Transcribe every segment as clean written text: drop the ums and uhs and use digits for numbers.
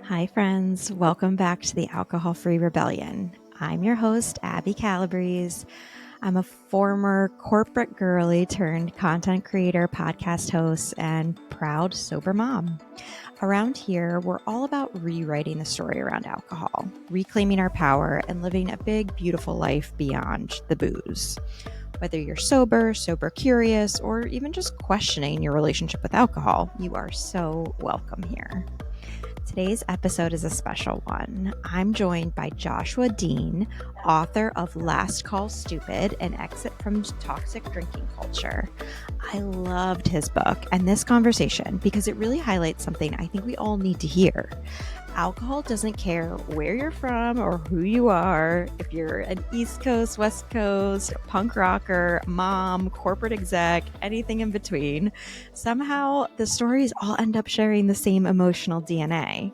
Hi, friends. Welcome back to the Alcohol Free Rebellion. I'm your host, Abby Calabrese. I'm a former corporate girly turned content creator, podcast host, and proud sober mom. Around here, we're all about rewriting the story around alcohol, reclaiming our power, and living a big, beautiful life beyond the booze. Whether you're sober curious, or even just questioning your relationship with alcohol, you are so welcome here. Today's episode is a special one. I'm joined by Joshua Deen, author of Last Call Stupid, An Exit from Toxic Drinking Culture. I loved his book and this conversation because it really highlights something I think we all need to hear. Alcohol doesn't care where you're from or who you are. If you're an East Coast, West Coast, punk rocker, mom, corporate exec, anything in between, somehow the stories all end up sharing the same emotional DNA.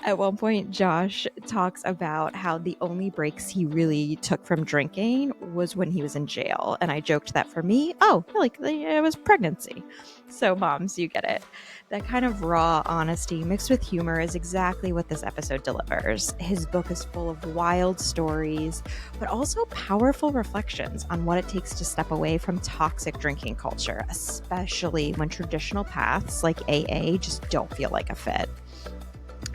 At one point, Josh talks about how the only breaks he really took from drinking was when he was in jail. And I joked that for me, it was pregnancy. So moms, you get it. That kind of raw honesty mixed with humor is exactly what this episode delivers. His book is full of wild stories, but also powerful reflections on what it takes to step away from toxic drinking culture, especially when traditional paths like AA just don't feel like a fit.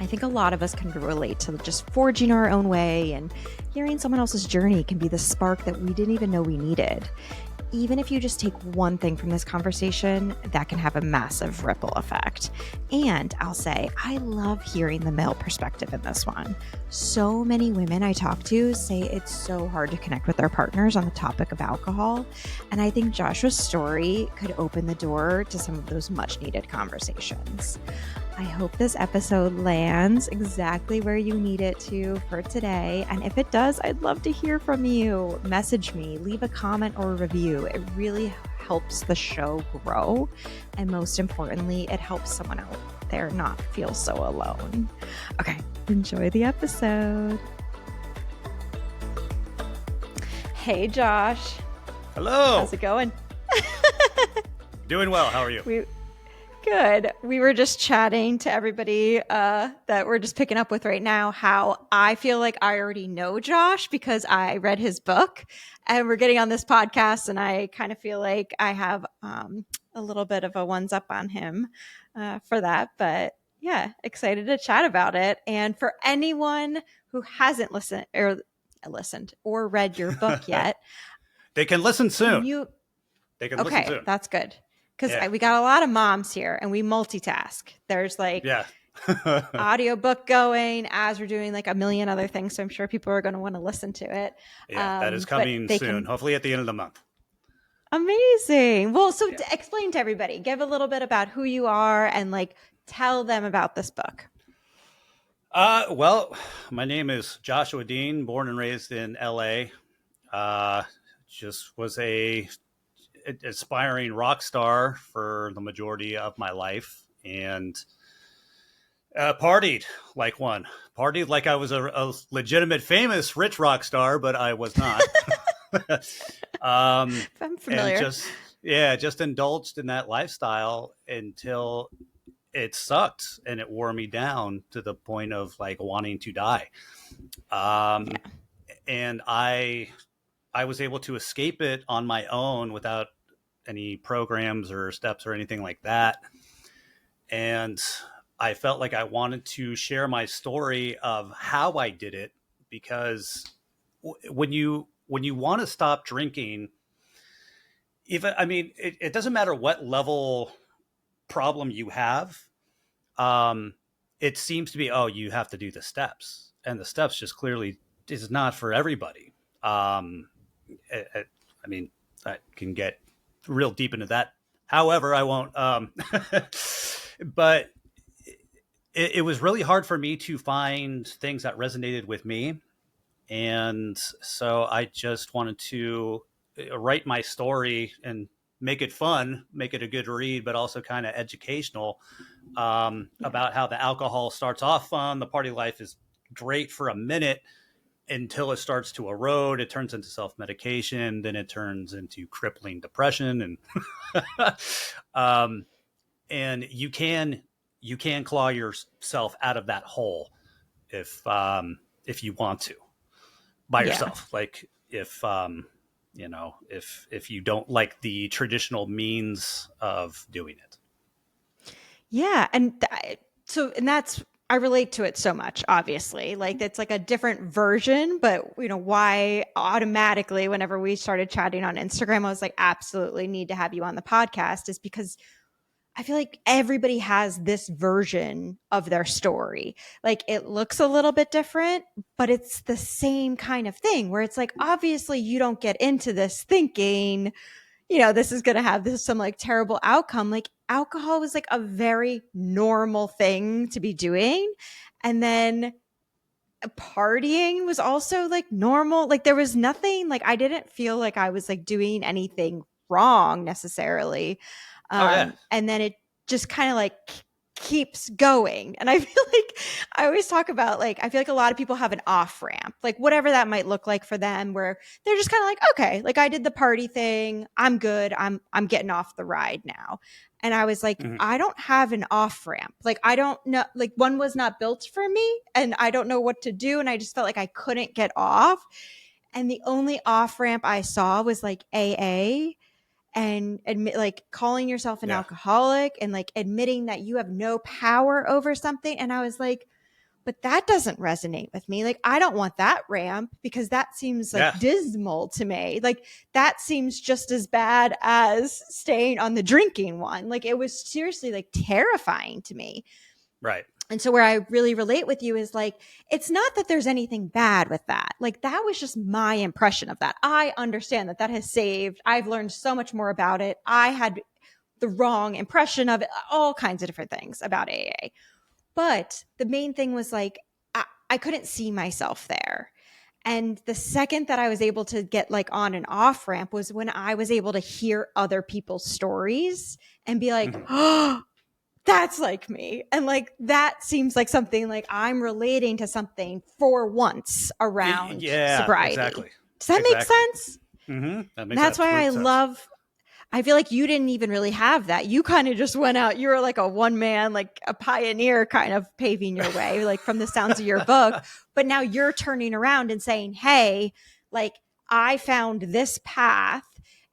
I think a lot of us can relate to just forging our own way, and hearing someone else's journey can be the spark that we didn't even know we needed. Even if you just take one thing from this conversation, that can have a massive ripple effect. And I'll say, I love hearing the male perspective in this one. So many women I talk to say it's so hard to connect with their partners on the topic of alcohol. And I think Joshua's story could open the door to some of those much needed conversations. I hope this episode lands exactly where you need it to for today. And if it does, I'd love to hear from you. Message me, leave a comment or a review. It really helps the show grow. And most importantly, it helps someone out there not feel so alone. Okay, enjoy the episode. Hey, Josh. Hello. How's it going? Doing well. How are you? Good. We were just chatting to everybody that we're just picking up with right now how I feel like I already know Josh because I read his book and we're getting on this podcast and I kind of feel like I have a little bit of a one's up on him for that. But yeah, excited to chat about it. And for anyone who hasn't listened or read your book yet, they can listen soon. They can listen soon. Okay, that's good. Because we got a lot of moms here and we multitask. There's audiobook going as we're doing like a million other things. So I'm sure people are going to want to listen to it. Yeah, that is coming soon. Hopefully at the end of the month. Amazing. Well, so to explain to everybody, give a little bit about who you are and tell them about this book. Well, my name is Joshua Deen, born and raised in LA. Just was a aspiring rock star for the majority of my life, and partied like one. Partied like I was a legitimate, famous, rich rock star, but I was not. I'm familiar. And just indulged in that lifestyle until it sucked and it wore me down to the point of wanting to die. And I was able to escape it on my own without any programs or steps or anything like that. And I felt like I wanted to share my story of how I did it, because when you want to stop drinking, it doesn't matter what level problem you have. It seems to be, you have to do the steps, and the steps just clearly is not for everybody. I can get real deep into that. However, I won't. But it was really hard for me to find things that resonated with me. And so I just wanted to write my story and make it fun, make it a good read, but also kind of educational about how the alcohol starts off fun. The party life is great for a minute until it starts to erode. It turns into self-medication, then it turns into crippling depression. And and you can you can claw yourself out of that hole if you want to by Yeah. yourself. Like if you don't like the traditional means of doing it. Yeah, and that's I relate to it so much, obviously. Like it's like a different version, but why automatically whenever we started chatting on Instagram, I was like, absolutely need to have you on the podcast is because I feel like everybody has this version of their story. Like it looks a little bit different, but it's the same kind of thing where it's like, obviously you don't get into this thinking this is going to have some like terrible outcome. Like alcohol was like a very normal thing to be doing. And then partying was also like normal. Like there was nothing, like I didn't feel like I was like doing anything wrong necessarily. Oh yeah, And then it just kind of like keeps going. And I feel like I always talk about like I feel like a lot of people have an off ramp, like whatever that might look like for them, where they're just kind of like, okay, like I did the party thing, I'm good, I'm getting off the ride now. And I was like, mm-hmm. I don't have an off ramp. Like, I don't know, like, one was not built for me and I don't know what to do. And I just felt like I couldn't get off. And the only off ramp I saw was like AA and admit, like, calling yourself an Yeah, alcoholic and like admitting that you have no power over something. And I was like, but that doesn't resonate with me. Like, I don't want that ramp because that seems like yeah, dismal to me. Like, that seems just as bad as staying on the drinking one. Like, it was seriously like terrifying to me. right. And so, where I really relate with you is like, it's not that there's anything bad with that. Like, that was just my impression of that. I understand that that has saved. I've learned so much more about it. I had the wrong impression of it, all kinds of different things about AA. But the main thing was like, I couldn't see myself there. And the second that I was able to get like on an off ramp was when I was able to hear other people's stories and be like, Mm-hmm. oh, that's like me. And like, that seems like something like I'm relating to something for once around Yeah, sobriety. exactly, Does that make exactly. sense? Mm-hmm. That And makes that's why I absolute sense. love I feel like you didn't even really have that. You kind of just went out. You were like a one man, like a pioneer kind of paving your way, like from the sounds of your book. But now you're turning around and saying, hey, like I found this path.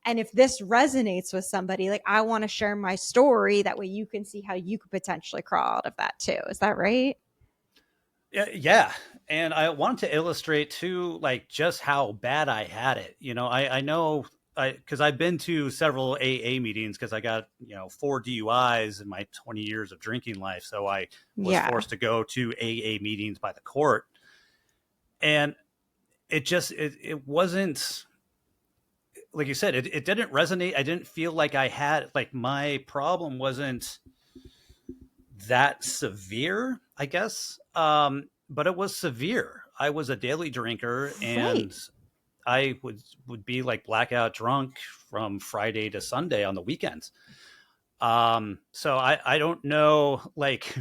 And if this resonates with somebody, like I want to share my story. That way you can see how you could potentially crawl out of that too. Is that right? Yeah, and I wanted to illustrate too, like just how bad I had it. I know because I've been to several AA meetings because I got 4 DUIs in my 20 years of drinking life, so I was Yeah. forced to go to AA meetings by the court, and it wasn't like you said, it didn't resonate. I didn't feel like I had like my problem wasn't that severe, I guess. But it was severe. I was a daily drinker, Right. and I would be like blackout drunk from Friday to Sunday on the weekends. So I don't know, like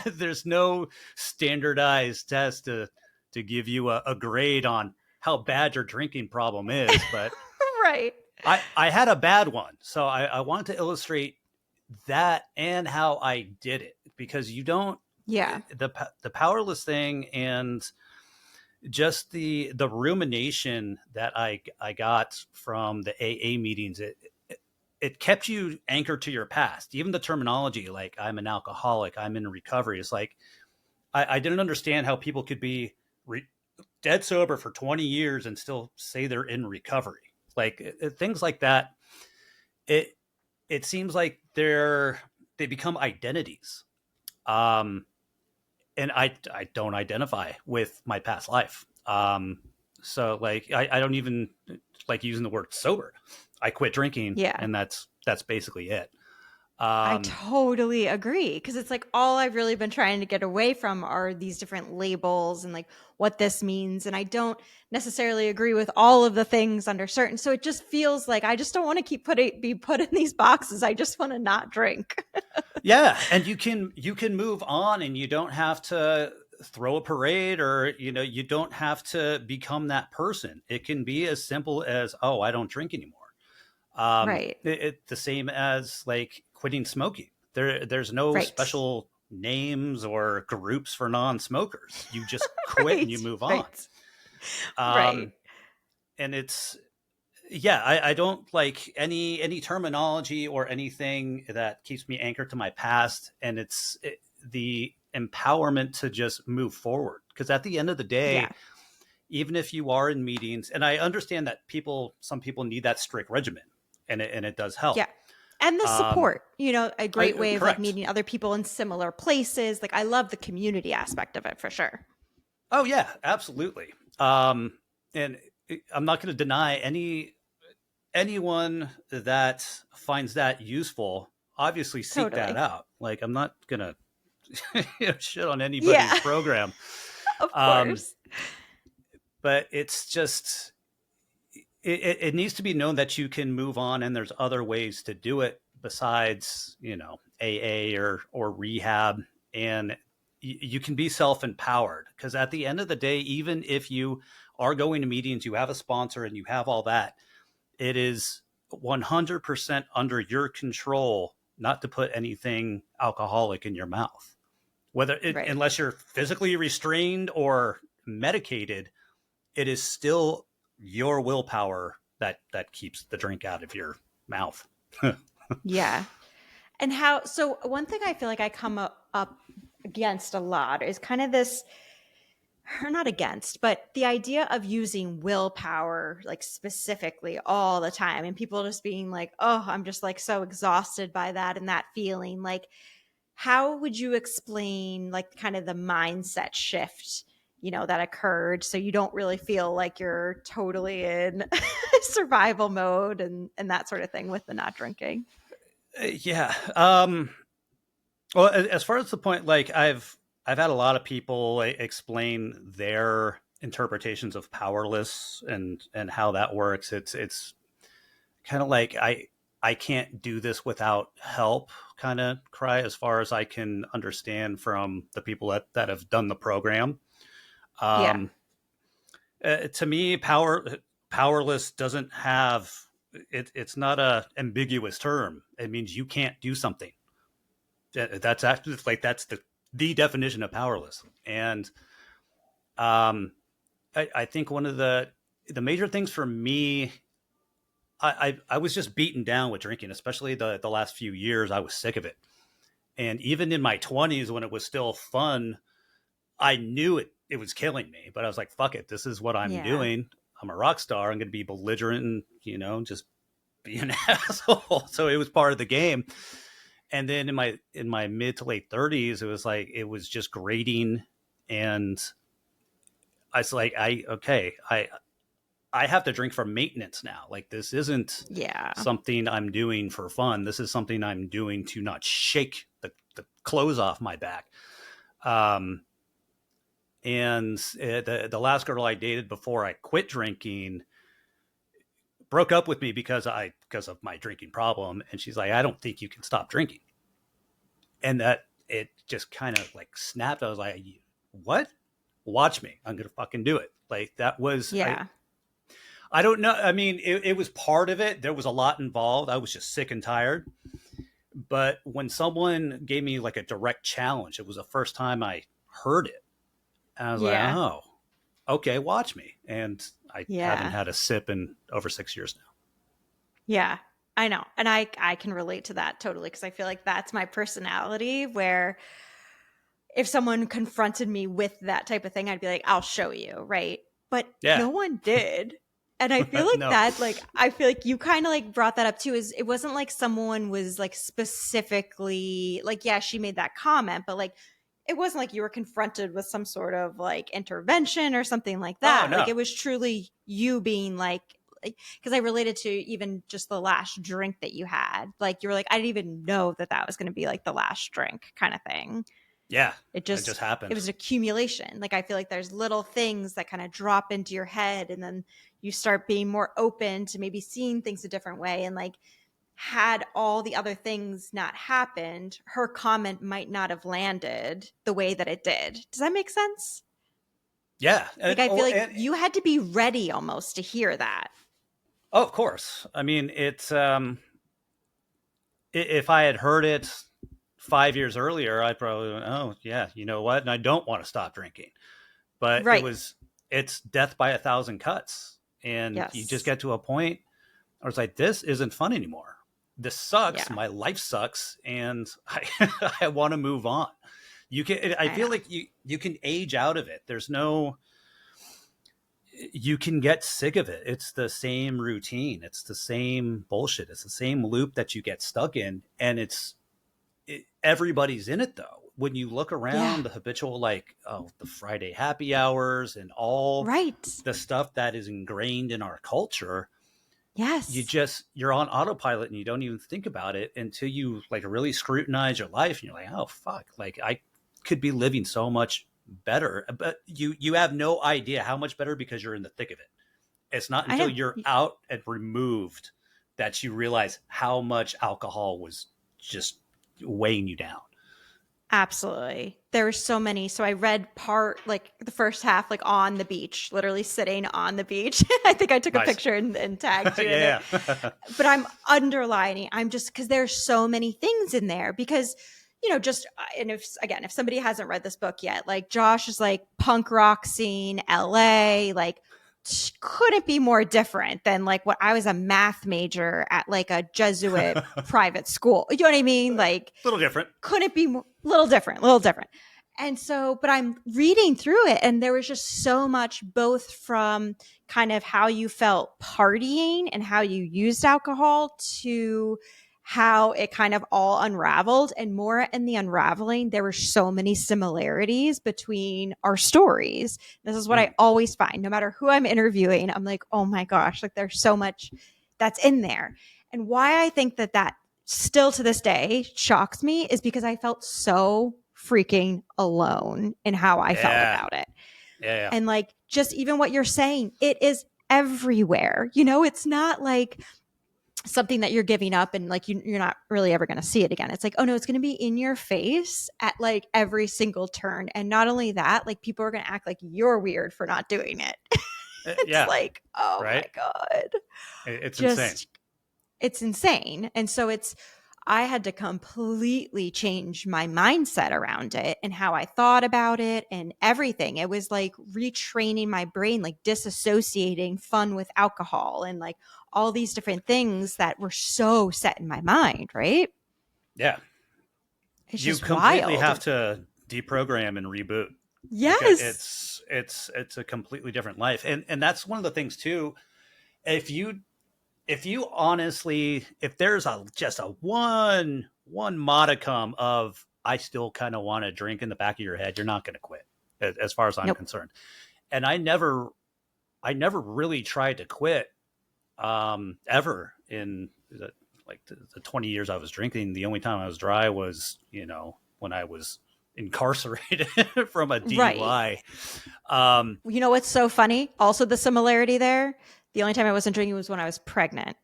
there's no standardized test to give you a grade on how bad your drinking problem is, but Right. I had a bad one. So I wanted to illustrate that and how I did it, because you don't Yeah. the powerless thing, and just the rumination that I got from the AA meetings, it kept you anchored to your past. Even the terminology, like I'm an alcoholic, I'm in recovery, is like I didn't understand how people could be re- dead sober for 20 years and still say they're in recovery. Like things like that. It it seems like they become identities. Um, and I don't identify with my past life. So like I don't even like using the word sober. I quit drinking, Yeah. and that's basically it. I Um, totally agree because it's like all I've really been trying to get away from are these different labels and like what this means. And I don't necessarily agree with all of the things under certain. So it just feels like I just don't want to be put in these boxes. I just want to not drink. yeah, and you can move on, and you don't have to throw a parade, or you don't have to become that person. It can be as simple as, oh, I don't drink anymore. Right. The same as like quitting smoking. There's no Right. special names or groups for non-smokers. You just quit and you Right. move on. Right. Right. Um, and it's yeah, I don't like any terminology or anything that keeps me anchored to my past, and the empowerment to just move forward. Because at the end of the Yeah. day, even if you are in meetings, and I understand that some people need that strict regimen, and it does help. Yeah. And the Um, support, a great way of like Correct. meeting other people in similar places. Like I love the community aspect of it for sure. Oh yeah, absolutely. And I'm not going to deny anyone that finds that useful. Obviously, seek that Totally. out. Like I'm not gonna shit on anybody's Yeah. program, Of um, course. but it's just it needs to be known that you can move on, and there's other ways to do it besides AA or rehab, and you can be self empowered because at the end of the day, even if you are going to meetings, you have a sponsor, and you have all that, it is 100% under your control not to put anything alcoholic in your mouth. Right. Unless you're physically restrained or medicated, it is still your willpower that keeps the drink out of your mouth. Yeah. So one thing I feel like I come up against a lot is kind of this, or not against, but the idea of using willpower like specifically all the time and people just being like, oh, I'm just like so exhausted by that and that feeling. Like, how would you explain like kind of the mindset shift, that occurred so you don't really feel like you're totally in survival mode and that sort of thing with the not drinking? Yeah. Well, as far as the point, like I've had a lot of people explain their interpretations of powerless and how that works. It's kind of like I can't do this without help kind of cry as far as I can understand from the people that have done the program. Yeah. Um, to me, powerless doesn't have it's not a ambiguous term. It means you can't do something. That's actually like that's the definition of powerless. And I think one of the major things for me, I was just beaten down with drinking, especially the last few years. I was sick of it, and even in my 20s when it was still fun, I knew it was killing me. But I was like, fuck it, this is what I'm Yeah. doing. I'm a rock star. I'm going to be belligerent and just be an asshole. So it was part of the game. And then in my mid to late 30s, it was like it was just grating, and I was like, I have to drink for maintenance now. Like this isn't Yeah. something I'm doing for fun. This is something I'm doing to not shake the clothes off my back. Um, and the last girl I dated before I quit drinking broke up with me because of my drinking problem, and she's like, I don't think you can stop drinking, and that it just kind of like snapped. I was like, what? Watch me, I'm gonna fucking do it. Like that was Yeah. I don't know. I mean, it was part of it. There was a lot involved. I was just sick and tired. But when someone gave me like a direct challenge, it was the first time I heard it. And I was like, Yeah. oh, okay, watch me. And I haven't Yeah. had a sip in over 6 years now. Yeah. I know. And I can relate to that totally because I feel like that's my personality where if someone confronted me with that type of thing, I'd be like, I'll show you, right? But Yeah. no one did. And I feel like No. that, like, I feel like you kind of like brought that up too. Is it wasn't like someone was like specifically like, yeah, she made that comment, but like, it wasn't like you were confronted with some sort of like intervention or something like Oh, that. Like, no. it was truly you being like, because I related to even just the last drink that you had. Like, you were like, I didn't even know that that was going to be like the last drink kind of thing. Yeah. it It just just it happened. was accumulation. Like I feel like there's little things that kind of drop into your head and then you start being more open to maybe seeing things a different way. And like, had all the other things not happened, her comment might not have landed the way that it did. Does that make sense? Yeah. Like I feel like you had to be ready almost to hear that. Oh, of course. I mean, it's if I had heard it 5 years earlier, I probably went, oh yeah, you know what? And I don't want to stop drinking. But Right. it's death by a thousand cuts. And you just Yes. get to a point where it's like, this isn't fun anymore. This sucks. Yeah. My life sucks. And I want to move on. I I feel know. like you can age out of it. You can get sick of it. It's the same routine. It's the same bullshit. It's the same loop that you get stuck in. And everybody's in it though. When you look Yeah. around, the habitual, like, oh, the Friday happy hours and all Right. the stuff that is ingrained in our culture, Yes. you're on autopilot and you don't even think about it until you like really scrutinize your life and you're like, oh fuck, like I could be living so much better, but you have no idea how much better because you're in the thick of it. It's not I until know. you're out and removed that you realize how much alcohol was just weighing you down. Absolutely. There were so many. So I read like the first half, like on the beach, literally sitting on the beach. I think I took a Nice. picture and tagged you in it. Yeah. But I'm underlining, I'm just, because there's so many things in there because, just, and if somebody hasn't read this book yet, like Josh is like punk rock scene, LA, like couldn't be more different than like what I was, a math major at like a Jesuit private school. You know what I mean? Like, A little different. couldn't be more, little different, little different. And so, but I'm reading through it and there was just so much, both from kind of how you felt partying and how you used alcohol to how it kind of all unraveled. And more in the unraveling, there were so many similarities between our stories. This is what I Mm. always find, no matter who I'm interviewing. I'm like, oh my gosh, like there's so much that's in there. And why I think that still to this day shocks me is because I felt so freaking alone in how I felt Yeah. about it. Yeah. And like, just even what you're saying, it is everywhere. It's not like something that you're giving up and like you're not really ever going to see it again. It's like, oh no, it's going to be in your face at like every single turn. And not only that, like people are going to act like you're weird for not doing it. It's Yeah. like, oh my Right. God. It's insane. Just, it's insane. And so I had to completely change my mindset around it and how I thought about it and everything. It was like retraining my brain, like disassociating fun with alcohol and like all these different things that were so set in my mind, right? Yeah. It's You just completely wild. have to deprogram and reboot because Yes. it's a completely different life. And that's one of the things too. If you honestly, if there's just a one modicum of I still kind of want to drink in the back of your head, you're not going to quit, as far as I'm Nope. concerned. And I never really tried to quit, ever in the 20 years I was drinking. The only time I was dry was when I was incarcerated from a Right. DUI. Um, You know what's so funny? Also, the similarity there. The only time I wasn't drinking was when I was pregnant.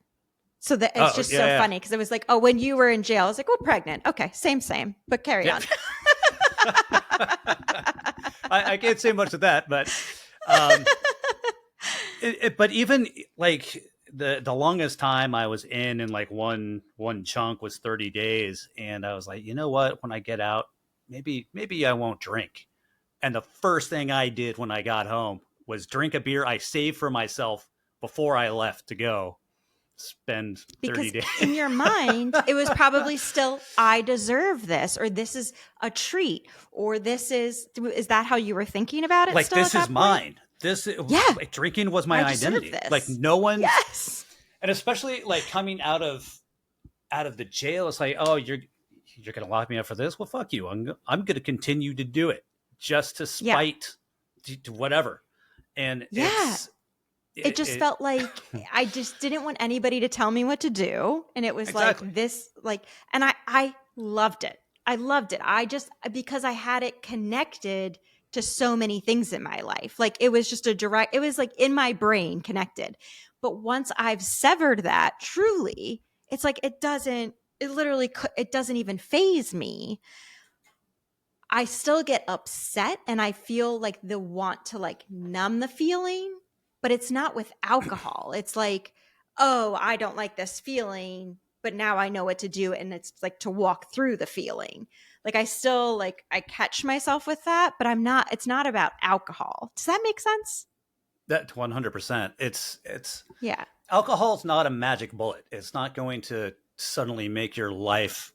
So that it's oh just so yeah, funny because it was like, oh, when you were in jail, I was like, well, pregnant. Okay, same, but carry yeah. on. I can't say much of that, but um, but even like the longest time I was in like one chunk was 30 days, and I was like, you know what? When I get out, maybe I won't drink. And the first thing I did when I got home was drink a beer I saved for myself before I left to go spend 30 Because days. in your mind, it was probably still, I deserve this, or this is a treat, or is that how you were thinking about it Like, still at this is that point? mine. This Yeah, like, drinking was my I deserve identity. Like this. no one's, Yes. and especially like coming out of the jail, it's like, oh, you're gonna lock me up for this? Well, fuck you. I'm gonna continue to do it just to Yeah. spite to whatever. And Yeah. It just it felt like I just didn't want anybody to tell me what to do. And it was exactly. like this, like, and I loved it. I loved it. Because I had it connected to so many things in my life. Like it was just it was like in my brain connected. But once I've severed that truly, it's like it doesn't even phase me. I still get upset and I feel like the want to like numb the feeling, but it's not with alcohol. It's like, oh, I don't like this feeling, but now I know what to do. And it's like to walk through the feeling. Like I still like, I catch myself with that, but it's not about alcohol. Does that make sense? That 100%. It's Yeah. alcohol's not a magic bullet. It's not going to suddenly make your life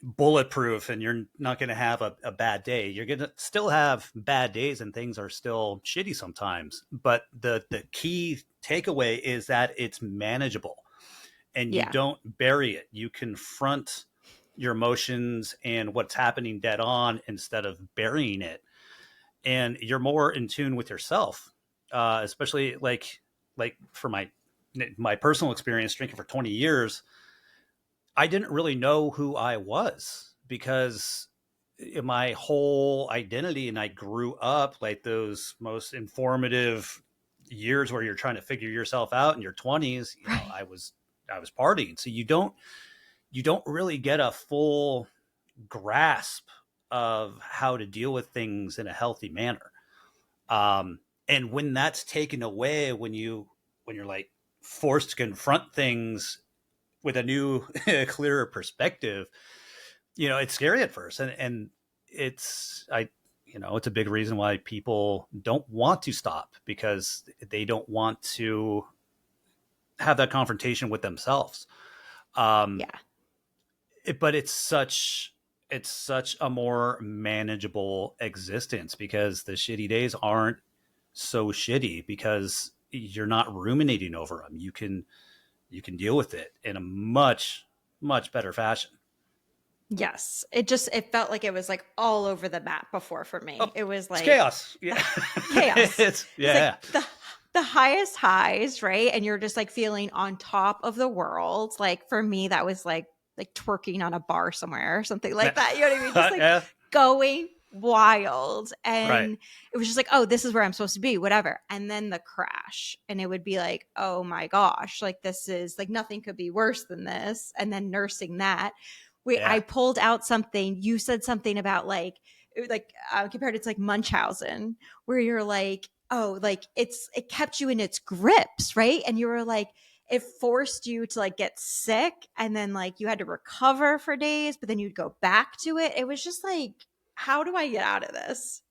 bulletproof and you're not going to have a bad day. You're going to still have bad days and things are still shitty sometimes. But the key takeaway is that it's manageable and you Yeah. don't bury it. You confront your emotions and what's happening dead on instead of burying it. And you're more in tune with yourself, especially like for my personal experience drinking for 20 years. I didn't really know who I was because in my whole identity, and I grew up like those most informative years where you're trying to figure yourself out in your 20s. Right. I was partying, so you don't really get a full grasp of how to deal with things in a healthy manner. And when that's taken away, when you're like forced to confront things with a new, clearer perspective, it's scary at first, and it's I, it's a big reason why people don't want to stop because they don't want to have that confrontation with themselves. Um, Yeah. but it's such a more manageable existence because the shitty days aren't so shitty because you're not ruminating over them. You can deal with it in a much much better fashion. Yes. It felt like it was like all over the map before for me. Oh, It was it's like chaos. Yeah. chaos. it's It's like yeah. the highest highs, right? And you're just like feeling on top of the world. Like for me, that was like twerking on a bar somewhere or something like that. You know what I mean? Just like Yeah. going wild. Right. And it was just like, oh, this is where I'm supposed to be, whatever. And then the crash. And it would be like, oh my gosh, like this is like nothing could be worse than this. And then nursing that. Yeah. I pulled out something. You said something about like, compared it to like Munchausen, where you're like, oh, like it kept you in its grips, right? And you were like, it forced you to like get sick, and then like you had to recover for days, but then you'd go back to it. It was just like, how do I get out of this?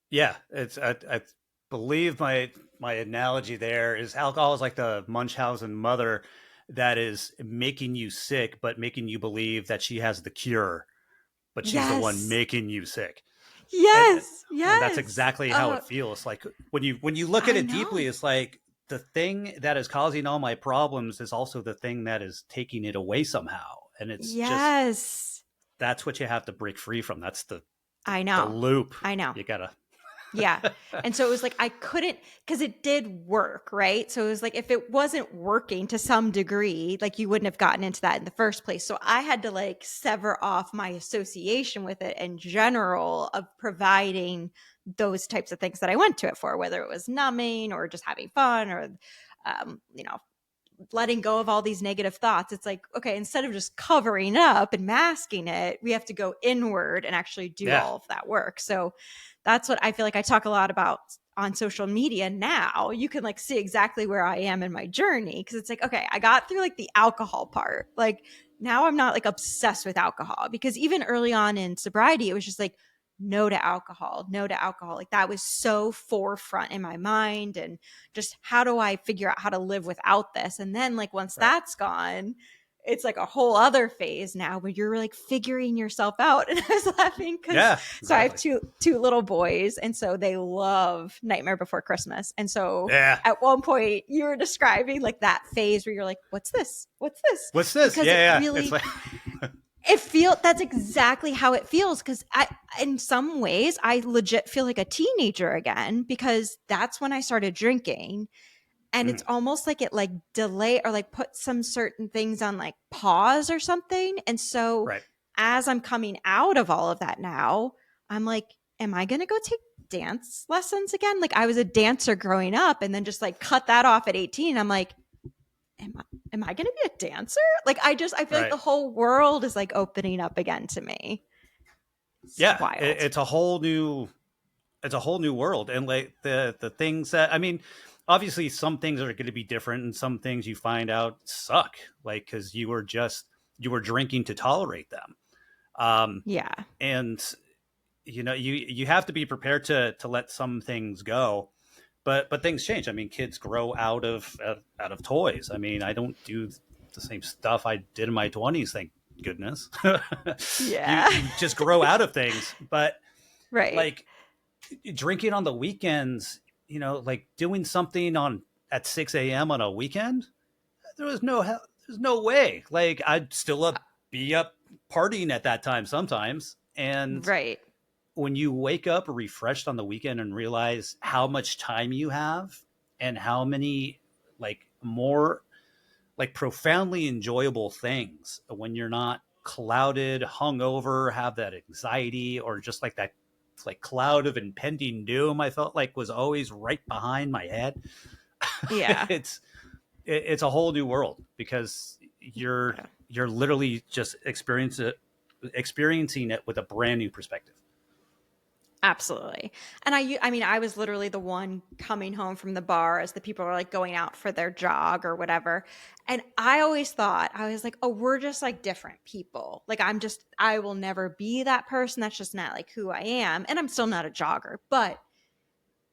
Yeah. I believe my analogy there is alcohol is like the Munchausen mother that is making you sick, but making you believe that she has the cure, but she's the one Yes, making you sick. and yes, and that's yes. exactly how Oh, it feels. Like when you look at I it deeply, know. it's like the thing that is causing all my problems is also the thing that is taking it away somehow. And it's just Yes, that's what you have to break free from. That's the, I the know. loop. I know. You gotta. Yeah. And so it was like I couldn't, because it did work, right? So it was like if it wasn't working to some degree, like you wouldn't have gotten into that in the first place. So I had to like sever off my association with it in general of providing those types of things that I went to it for, whether it was numbing or just having fun or you know, letting go of all these negative thoughts. It's like, okay, instead of just covering up and masking it, we have to go inward and actually do Yeah. all of that work. So that's what I feel like I talk a lot about on social media now. You can like see exactly where I am in my journey because it's like, okay, I got through like the alcohol part. Like now I'm not like obsessed with alcohol because even early on in sobriety, it was just like, no to alcohol, no to alcohol. Like that was so forefront in my mind. And just how do I figure out how to live without this? And then like once Right. that's gone, it's like a whole other phase now where you're like figuring yourself out. And I was laughing because Yeah. so I have Exactly. two little boys, and so they love Nightmare Before Christmas. And so Yeah. at one point you were describing like that phase where you're like, what's this? What's this? What's this? Because Yeah. it Yeah. It's really like. that's exactly how it feels because I in some ways I legit feel like a teenager again because that's when I started drinking, and it's Mm, almost like it like delay or like put some certain things on like pause or something. And so right. as I'm coming out of all of that now, I'm like, am I going to go take dance lessons again? Like I was a dancer growing up and then just like cut that off at 18. I'm like, am I am I going to be a dancer? Like I feel like Right. the whole world is like opening up again to me. It's Yeah. wild. It's a whole new. It's a whole new world, and like the things that I mean. obviously some things are going to be different, and some things you find out suck, like because you were drinking to tolerate them. Um, Yeah. and you have to be prepared to let some things go, but things change. I mean, kids grow out of toys. I mean, I don't do the same stuff I did in my 20s, thank goodness. Yeah. You just grow out of things, but Right. like drinking on the weekends, like doing something on at 6 a.m. on a weekend, there's no way. Like I'd still be up partying at that time sometimes. And Right. when you wake up refreshed on the weekend and realize how much time you have and how many like more like profoundly enjoyable things when you're not clouded, hungover, have that anxiety, or just like that like cloud of impending doom I felt like was always right behind my head. Yeah. It's a whole new world because you're literally just experiencing it with a brand new perspective. Absolutely. And I mean, I was literally the one coming home from the bar as the people were like going out for their jog or whatever. And I always thought, I was like, oh, we're just like different people. Like, I will never be that person. That's just not like who I am. And I'm still not a jogger, but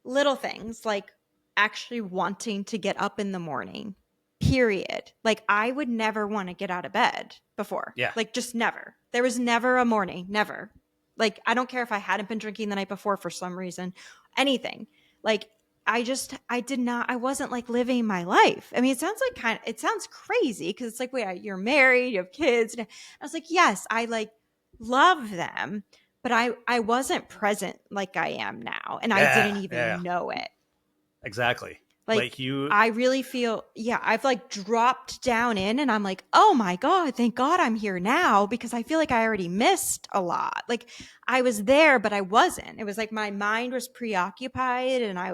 little things like actually wanting to get up in the morning, period. Like, I would never want to get out of bed before, Yeah. like, just never. There was never a morning, never. Like, I don't care if I hadn't been drinking the night before for some reason, anything. Like, I did not, I wasn't like living my life. I mean, it sounds like it sounds crazy because it's like, wait, you're married, you have kids. And I was like, yes, I like love them, but I wasn't present like I am now, and I Yeah. didn't Yeah. even know it. Exactly. Like Like, you. I really feel, yeah, I've like dropped down in and I'm like, oh my God, thank God I'm here now because I feel like I already missed a lot. Like, I was there, but I wasn't. It was like my mind was preoccupied and I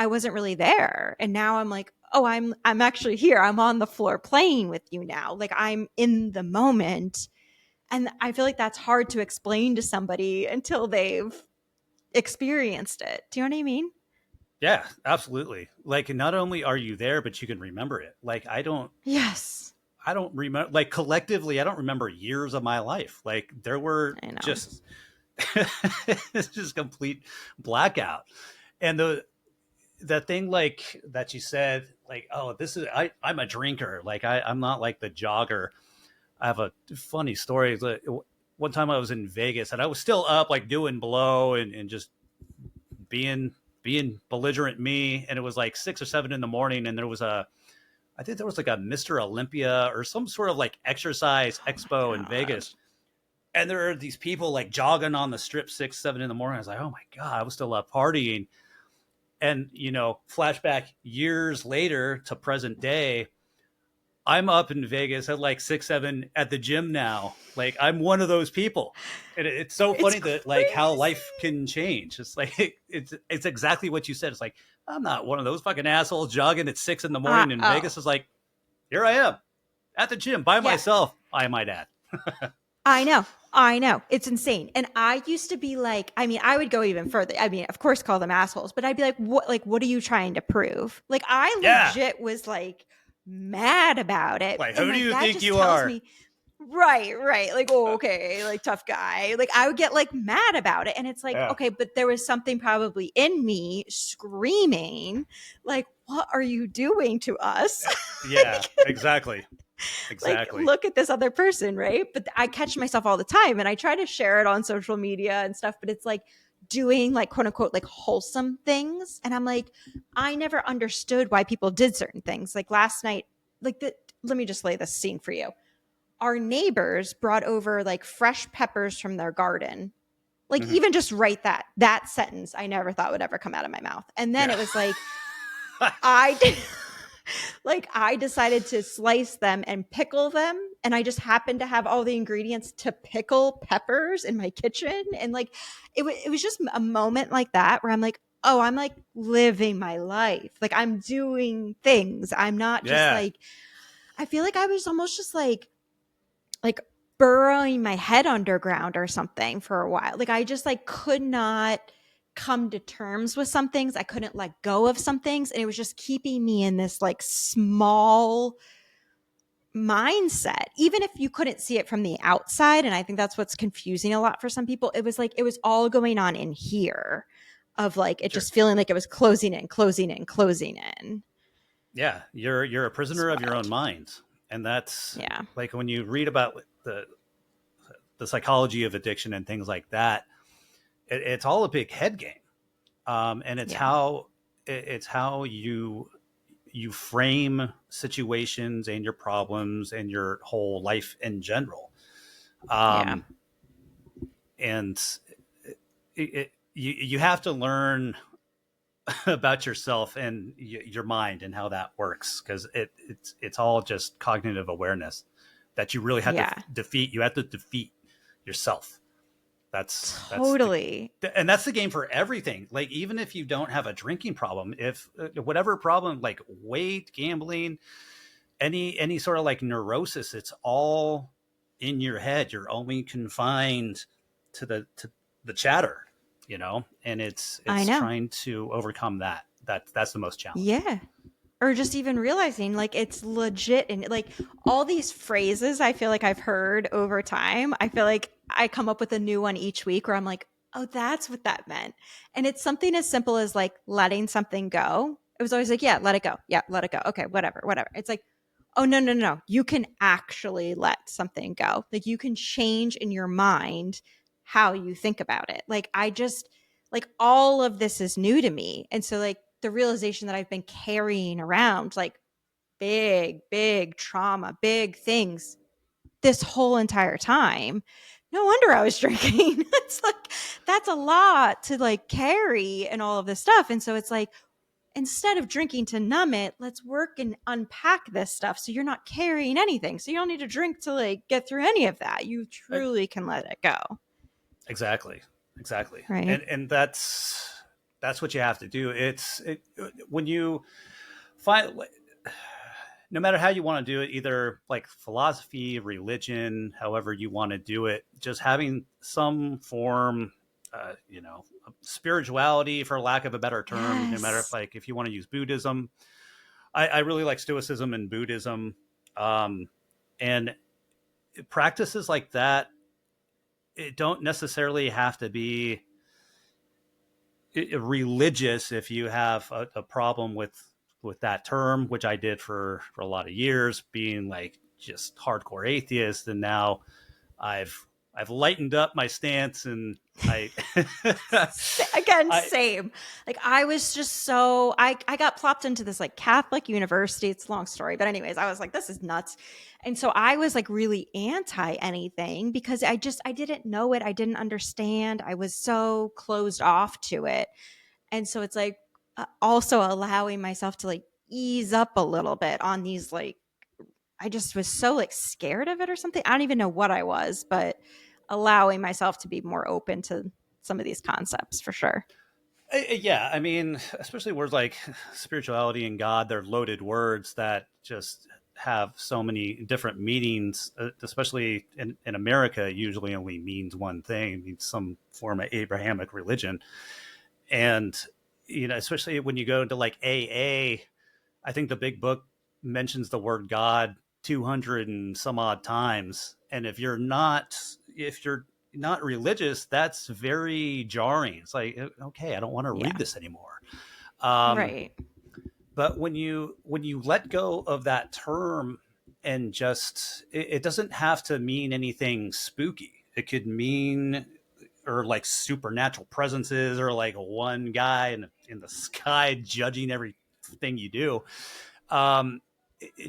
wasn't really there. And now I'm like, oh, I'm actually here. I'm on the floor playing with you now. Like, I'm in the moment. And I feel like that's hard to explain to somebody until they've experienced it. Do you know what I mean? Yeah, absolutely. Like not only are you there, but you can remember it. Like Yes. I don't remember, like collectively I don't remember years of my life. Like there were I know. just it's just complete blackout. And the thing like that you said, like, oh, this is I'm a drinker. Like I'm not like the jogger. I have a funny story. One time I was in Vegas and I was still up like doing blow and just being being belligerent me, and it was like 6 or 7 in the morning, and there was a I think there was like a Mr. Olympia or some sort of like exercise Oh my expo in God. Vegas. And there are these people like jogging on the strip 6, 7 in the morning. I was like, oh my God, I was still up partying. And, flashback years later to present day, I'm up in Vegas at like 6, 7 at the gym now. Like I'm one of those people. And it's so It's funny that like how crazy. life can change. It's like it's exactly what you said. It's like I'm not one of those fucking assholes jogging at 6 in the morning in Oh, Vegas. Is like here I am at the gym by yeah. myself. I might add. I know. I know. It's insane. And I used to be like, I mean, I would go even further. I mean, of course, call them assholes, but I'd be like, what are you trying to prove? Like, I Yeah. legit was like mad about it. Like And who do like, you that think just you tells are? me, right, right. Like, oh, okay, like tough guy. Like, I would get like mad about it. And it's like, Yeah. okay, but there was something probably in me screaming, like, what are you doing to us? Yeah. Exactly. Like, Exactly. look at this other person, right? But I catch myself all the time and I try to share it on social media and stuff, but it's like doing like quote unquote like wholesome things. And I'm like, I never understood why people did certain things. Like last night, let me just lay this scene for you. Our neighbors brought over like fresh peppers from their garden. Like, Mhm. even just write that sentence, I never thought would ever come out of my mouth. And then Yeah. it was like, I did like I decided to slice them and pickle them, and I just happened to have all the ingredients to pickle peppers in my kitchen, and like it was just a moment like that where I'm like, oh, I'm like living my life, like I'm doing things, I'm not just Yeah. like, I feel like I was almost just like burrowing my head underground or something for a while. Like I just like could not come to terms with some things. I couldn't let go of some things. And it was just keeping me in this like small mindset, even if you couldn't see it from the outside. And I think that's what's confusing a lot for some people. It was like, it was all going on in here of like, it Sure. just feeling like it was closing in, closing in, closing in. Yeah, you're a It's prisoner of your own wild. mind, and that's Yeah. like when you read about the psychology of addiction and things like that. It's all a big head game, and Yeah. it's how you frame situations and your problems and your whole life in general. Yeah. Um, and you have to learn about yourself and your mind and how that works, because it's all just cognitive awareness that you really have to Yeah. defeat. You have to defeat yourself. That's the Totally. and that's the game for everything. Like even if you don't have a drinking problem, if whatever problem like weight, gambling, any sort of like neurosis, it's all in your head. You're only confined to the chatter, and I it's know. trying to overcome that's the most challenging. Yeah. Or just even realizing like it's legit, and like all these phrases I feel like I've heard over time. I feel like I come up with a new one each week where I'm like, oh, that's what that meant. And it's something as simple as like letting something go. It was always like, yeah, let it go. Yeah, let it go. Okay, whatever, whatever. It's like, oh, no, no, no. You can actually let something go. Like you can change in your mind how you think about it. Like I just, like all of this is new to me. And so, like, the realization that I've been carrying around, like big, big trauma, big things this whole entire time. No wonder I was drinking. It's like, that's a lot to like carry and all of this stuff. And so it's like, instead of drinking to numb it, let's work and unpack this stuff so you're not carrying anything. So you don't need to drink to like get through any of that. You Uh, truly can let it go. exactly, exactly. Right. And that's what you have to do. When you find, no matter how you want to do it, either like philosophy, religion, however you want to do it, just having some form, of spirituality, for lack of a better term. No matter if, Yes. like, if you want to use Buddhism, I really like Stoicism and Buddhism, um, and practices like that. It don't necessarily have to be religious if you have a problem with that term, which I did for a lot of years, being like just hardcore atheist. And now I've I've lightened up my stance, and I Again, I same. Like I was just so I got plopped into this like Catholic university. It's a long story, but anyways, I was like, this is nuts. And so I was like really anti anything because I didn't know it. I didn't understand. I was so closed off to it. And so it's like also allowing myself to like ease up a little bit on these like I just was so like scared of it or something. I don't even know what I was, but allowing myself to be more open to some of these concepts for sure. yeah, I mean, especially words like spirituality and God, they're loaded words that just have so many different meanings, especially in America. It usually only means one thing. It means some form of Abrahamic religion. And, especially when you go into like AA, I think the big book mentions the word God 200 and some odd times. And if you're not religious, that's very jarring. It's like, okay, I don't want to read Yeah. this anymore. Um, Right. but when you let go of that term, and just it doesn't have to mean anything spooky. It could mean, or like supernatural presences, or like one guy in the sky judging everything you do.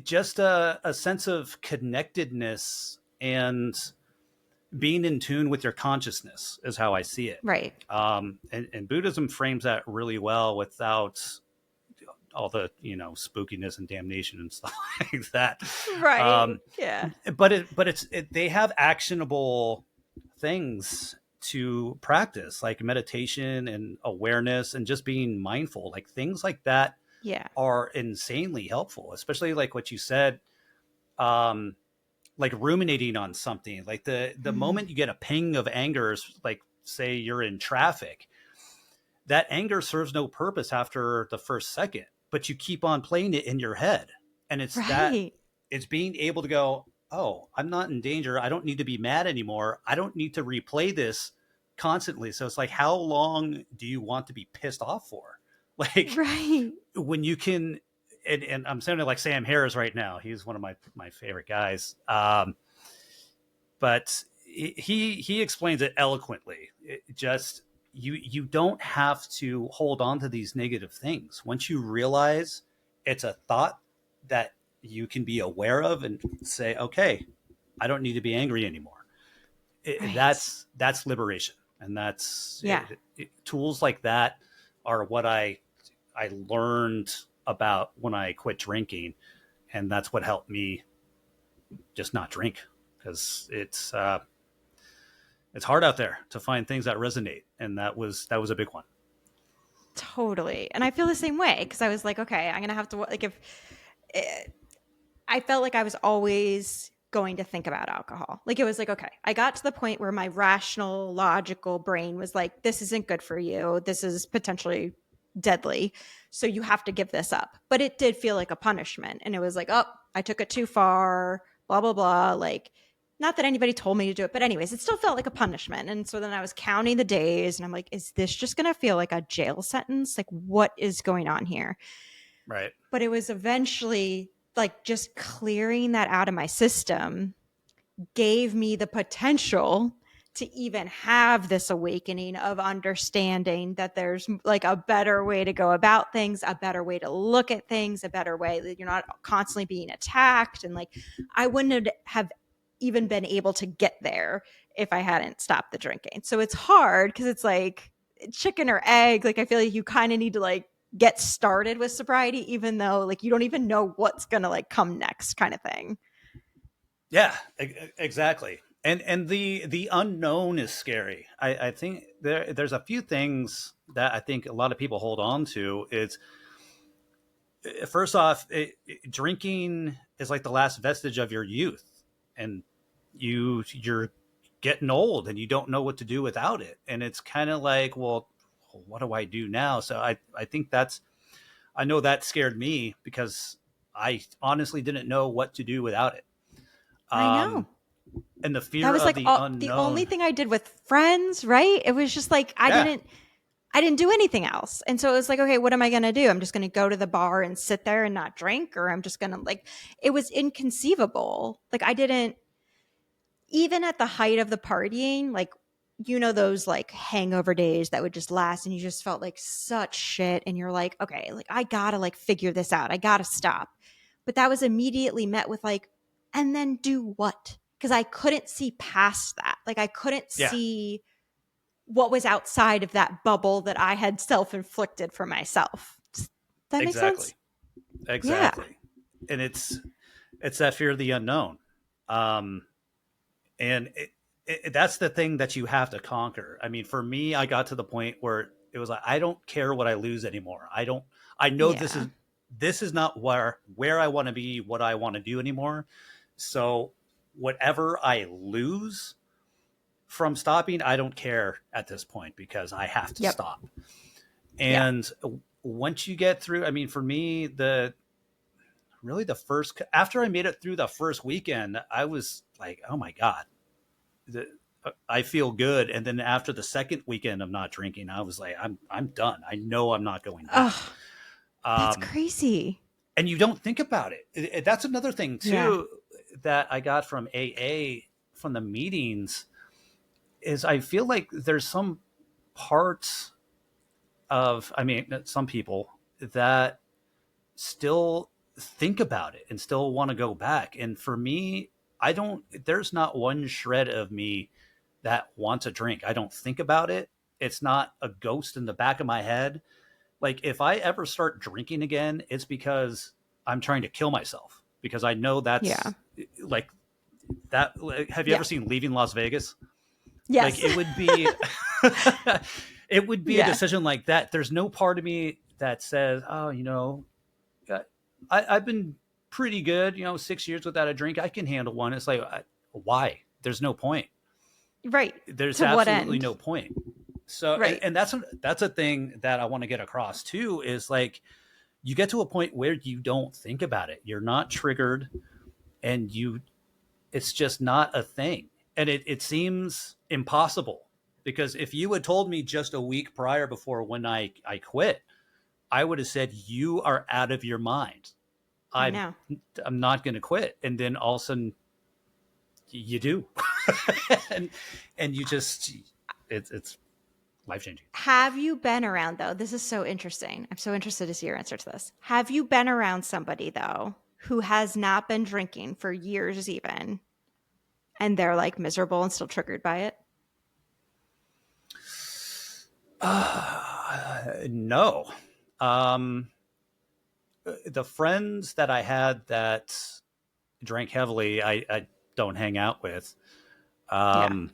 Just a sense of connectedness and being in tune with your consciousness is how I see it. Right. And Buddhism frames that really well without all the spookiness and damnation and stuff like that. Right. Um, Yeah. but they have actionable things to practice, like meditation and awareness and just being mindful. Like things like that Yeah. are insanely helpful, especially like what you said. Um, like ruminating on something, like the Mm. moment you get a ping of anger, like say you're in traffic, that anger serves no purpose after the first second, but you keep on playing it in your head. And Right. it's being able to go, oh, I'm not in danger. I don't need to be mad anymore. I don't need to replay this constantly. So it's like, how long do you want to be pissed off for? Like, Right. when you can, and I'm sounding like Sam Harris right now. He's one of my favorite guys. But he explains it eloquently. It just, you don't have to hold on to these negative things. Once you realize it's a thought that you can be aware of and say, okay, I don't need to be angry anymore. Right. That's liberation, and that's Yeah. tools like that are what I learned about when I quit drinking, and that's what helped me just not drink, because it's hard out there to find things that resonate, and that was a big one. Totally. And I feel the same way because I was like, okay, I'm going to have to, like, if eh, I felt like I was always going to think about alcohol. Like, it was like, okay, I got to the point where my rational, logical brain was like, this isn't good for you. This is potentially deadly. So you have to give this up. But it did feel like a punishment. And it was like, oh, I took it too far, blah, blah, blah. Like, not that anybody told me to do it, but anyways, it still felt like a punishment. And so then I was counting the days and I'm like, is this just going to feel like a jail sentence? Like, what is going on here? Right. But it was eventually like just clearing that out of my system gave me the potential to even have this awakening of understanding that there's like a better way to go about things, a better way to look at things, a better way that you're not constantly being attacked. And like, I wouldn't have even been able to get there if I hadn't stopped the drinking. So it's hard because it's like chicken or egg. Like, I feel like you kind of need to like get started with sobriety, even though like you don't even know what's gonna like come next, kind of thing. Yeah, exactly. And the unknown is scary. I think there's a few things that I think a lot of people hold on to. Is first off, drinking is like the last vestige of your youth, and you're getting old and you don't know what to do without it. And it's kind of like, well, what do I do now? So I think I know that scared me because I honestly didn't know what to do without it. I know. Um, and the That fear was of like the all, the only unknown. thing I did with friends, right? It was just like Yeah, I didn't do anything else. And so it was like, okay, what am I going to do? I'm just going to go to the bar and sit there and not drink, or I'm just going to like, it was inconceivable. Like, I didn't, even at the height of the partying, like, you know, those like hangover days that would just last and you just felt like such shit. And you're like, okay, like, I got to like figure this out. I got to stop. But that was immediately met with like, and then do what? Because I couldn't see past that. Like, I couldn't yeah, see what was outside of that bubble that I had self inflicted for myself. Does that make sense? exactly, Yeah. exactly. And it's that fear of the unknown. Um, and that's the thing that you have to conquer. I mean, for me, I got to the point where it was like, I don't care what I lose anymore. I know Yeah. this is not where I want to be, what I want to do anymore. So whatever I lose from stopping, I don't care at this point because I have to Yep. stop. Yeah. And once you get through, I mean, for me, the first, after I made it through the first weekend, I was like, oh my God, the, I feel good. And then after the second weekend of not drinking, I was like, I'm done. I know I'm not going back. Oh, that's Um, crazy. and you don't think about it. That's another thing Yeah. too that I got from AA, from the meetings, is I feel like there's some parts of, I mean, some people that still think about it and still want to go back. And for me, there's not one shred of me that wants a drink. I don't think about it. It's not a ghost in the back of my head. Like, if I ever start drinking again, it's because I'm trying to kill myself, because I know Yeah. that's like that. Like, have you Yeah. ever seen Leaving Las Vegas? Like, Yes. it would be, it would be a Yeah. decision like that. There's no part of me that says, oh, uh, I've been pretty good, 6 years without a drink. I can handle one. It's like, why? There's no point. Right. There's To what absolutely end? no point. So, Right. and that's a thing that I want to get across too, is like, you get to a point where you don't think about it. You're not triggered, and it's just not a thing. And it seems impossible, because if you had told me just a week prior, before when I quit, I would have said, you are out of your mind. I I'm know. I'm not going to quit. And then all of a sudden you do. and you just, it's life changing. Have you been around, though? This is so interesting. I'm so interested to see your answer to this. Have you been around somebody, though, who has not been drinking for years, even, and they're like miserable and still triggered by it? No. Um, the friends that I had that drank heavily, I don't hang out with. Yeah. Um,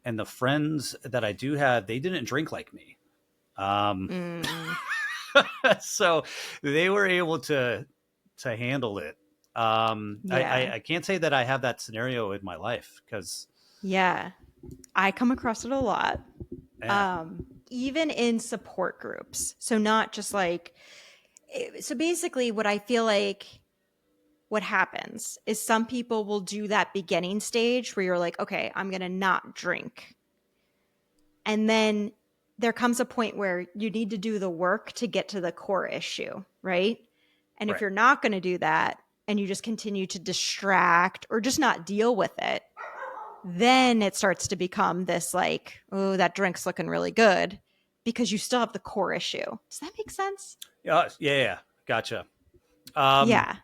and the friends that I do have, they didn't drink like me. Um, Mm, so they were able to handle it. yeah. I can't say that I have that scenario in my life, because Yeah. I come across it a lot. yeah, Even in support groups. So not just like so basically what I feel like what happens is some people will do that beginning stage where you're like, okay, I'm going to not drink. And then there comes a point where you need to do the work to get to the core issue, right? And if right. you're not going to do that and you just continue to distract or just not deal with it, then it starts to become this like, oh, that drink's looking really good because you still have the core issue. Does that make sense? Yeah, gotcha. Um, Yeah.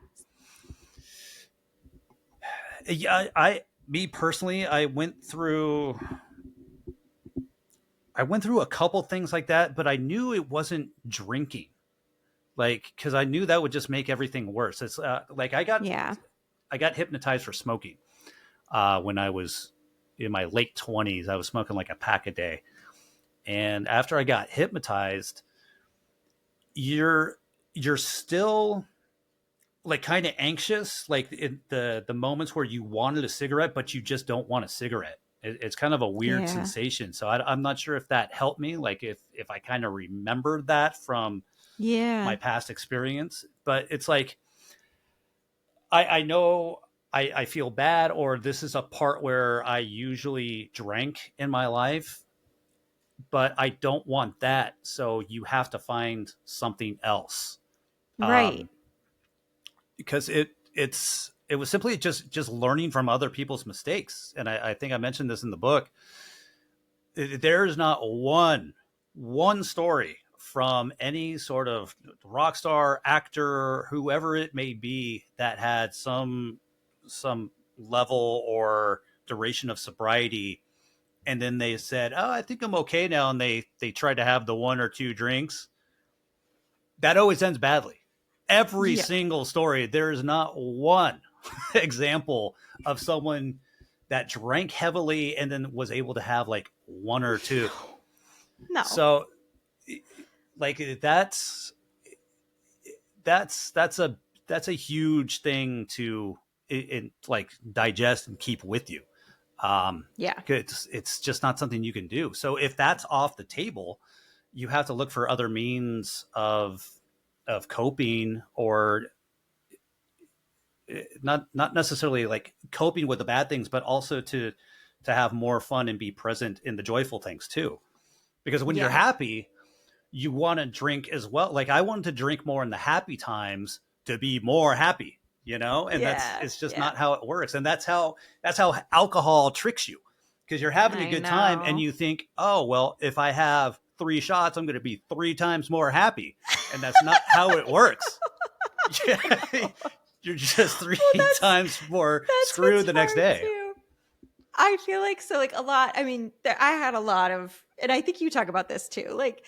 yeah, me personally, I went through a couple things like that, but I knew it wasn't drinking. Like, because I knew that would just make everything worse. It's like Yeah. I got hypnotized for smoking when I was in my late 20s. I was smoking like a pack a day, and after I got hypnotized, you're still like kind of anxious, like in the moments where you wanted a cigarette but you just don't want a cigarette. It's kind of a weird Yeah. sensation. So I'm not sure if that helped me, like if I kind of remembered that from my Yeah. past experience. But it's like, I know I feel bad, or this is a part where I usually drank in my life, but I don't want that. So you have to find something else. Right. Um, because it was simply just learning from other people's mistakes. And I think I mentioned this in the book. There's not one story from any sort of rock star, actor, whoever it may be, that had some level or duration of sobriety, and then they said, "Oh, I think I'm okay now," and they tried to have the one or two drinks. That always ends badly. Every Yeah. single story, there is not one example of someone that drank heavily and then was able to have like one or two. No. So, like, that's a huge thing to like digest and keep with you. Um, Yeah. it's just not something you can do. So if that's off the table, you have to look for other means of coping, or not necessarily like coping with the bad things, but also to have more fun and be present in the joyful things too. Because when you're Yeah. happy, you want to drink as well. Like, I wanted to drink more in the happy times to be more happy, and Yeah. it's just Yeah. not how it works. And that's how alcohol tricks you, because you're having a I good time and know. you think, oh, well, if I have 3 shots, I'm going to be 3 times more happy. And that's not how it works. You're just three Well, times more that's what's screwed the next hard day. too. I feel like so like a lot. I mean, I had a lot of, and I think you talk about this too. Like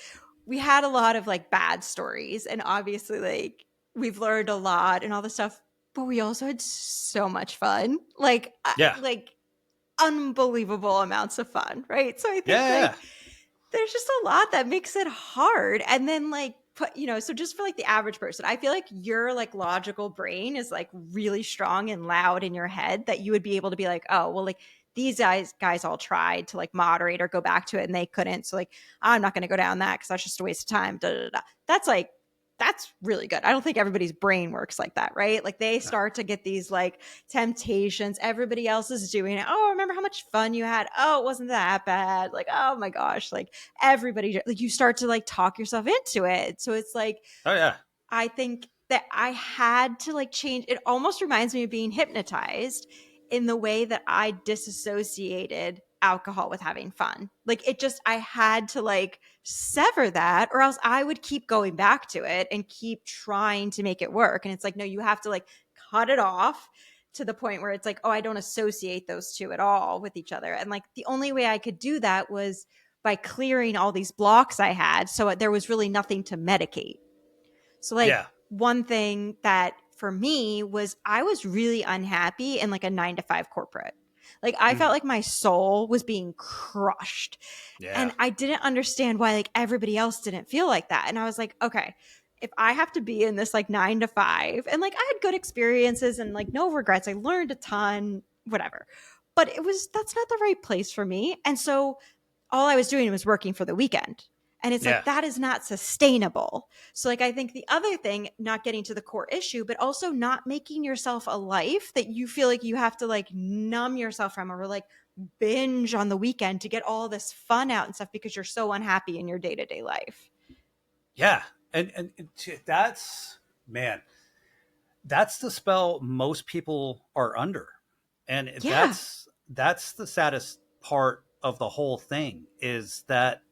we had a lot of like bad stories, and obviously like we've learned a lot and all this stuff. But we also had so much fun, Yeah. like unbelievable amounts of fun, right? So I think Yeah. like there's just a lot that makes it hard. And then like put, so just for like the average person, I feel like your like logical brain is like really strong and loud in your head that you would be able to be like, oh, well, like these guys all tried to like moderate or go back to it and they couldn't. So like, I'm not going to go down that because that's just a waste of time. Da, da, da, da. That's like, that's really good. I don't think everybody's brain works like that, right? Like they start to get these like temptations. Everybody else is doing it. Oh, remember how much fun you had? Oh, it wasn't that bad. Like, oh my gosh. Like everybody, like you start to like talk yourself into it. So it's like, Oh yeah. I think that I had to like change. It almost reminds me of being hypnotized in the way that I disassociated alcohol with having fun. Like it just, I had to like sever that or else I would keep going back to it and keep trying to make it work. And it's like, no, you have to like cut it off to the point where it's like, oh, I don't associate those two at all with each other. And like the only way I could do that was by clearing all these blocks I had. So there was really nothing to medicate. So like Yeah. one thing that for me was I was really unhappy in like a 9 to 5 corporate. Like I felt Mhm. like my soul was being crushed Yeah. and I didn't understand why like everybody else didn't feel like that. And I was like, okay, if I have to be in this like 9 to 5 and like I had good experiences and like no regrets, I learned a ton, whatever. But that's not the right place for me. And so all I was doing was working for the weekend. And it's like, Yeah. that is not sustainable. So, like, I think the other thing, not getting to the core issue, but also not making yourself a life that you feel like you have to like numb yourself from or like binge on the weekend to get all this fun out and stuff because you're so unhappy in your day to day life. Yeah. And that's, man, that's the spell most people are under. And Yeah. that's the saddest part of the whole thing is that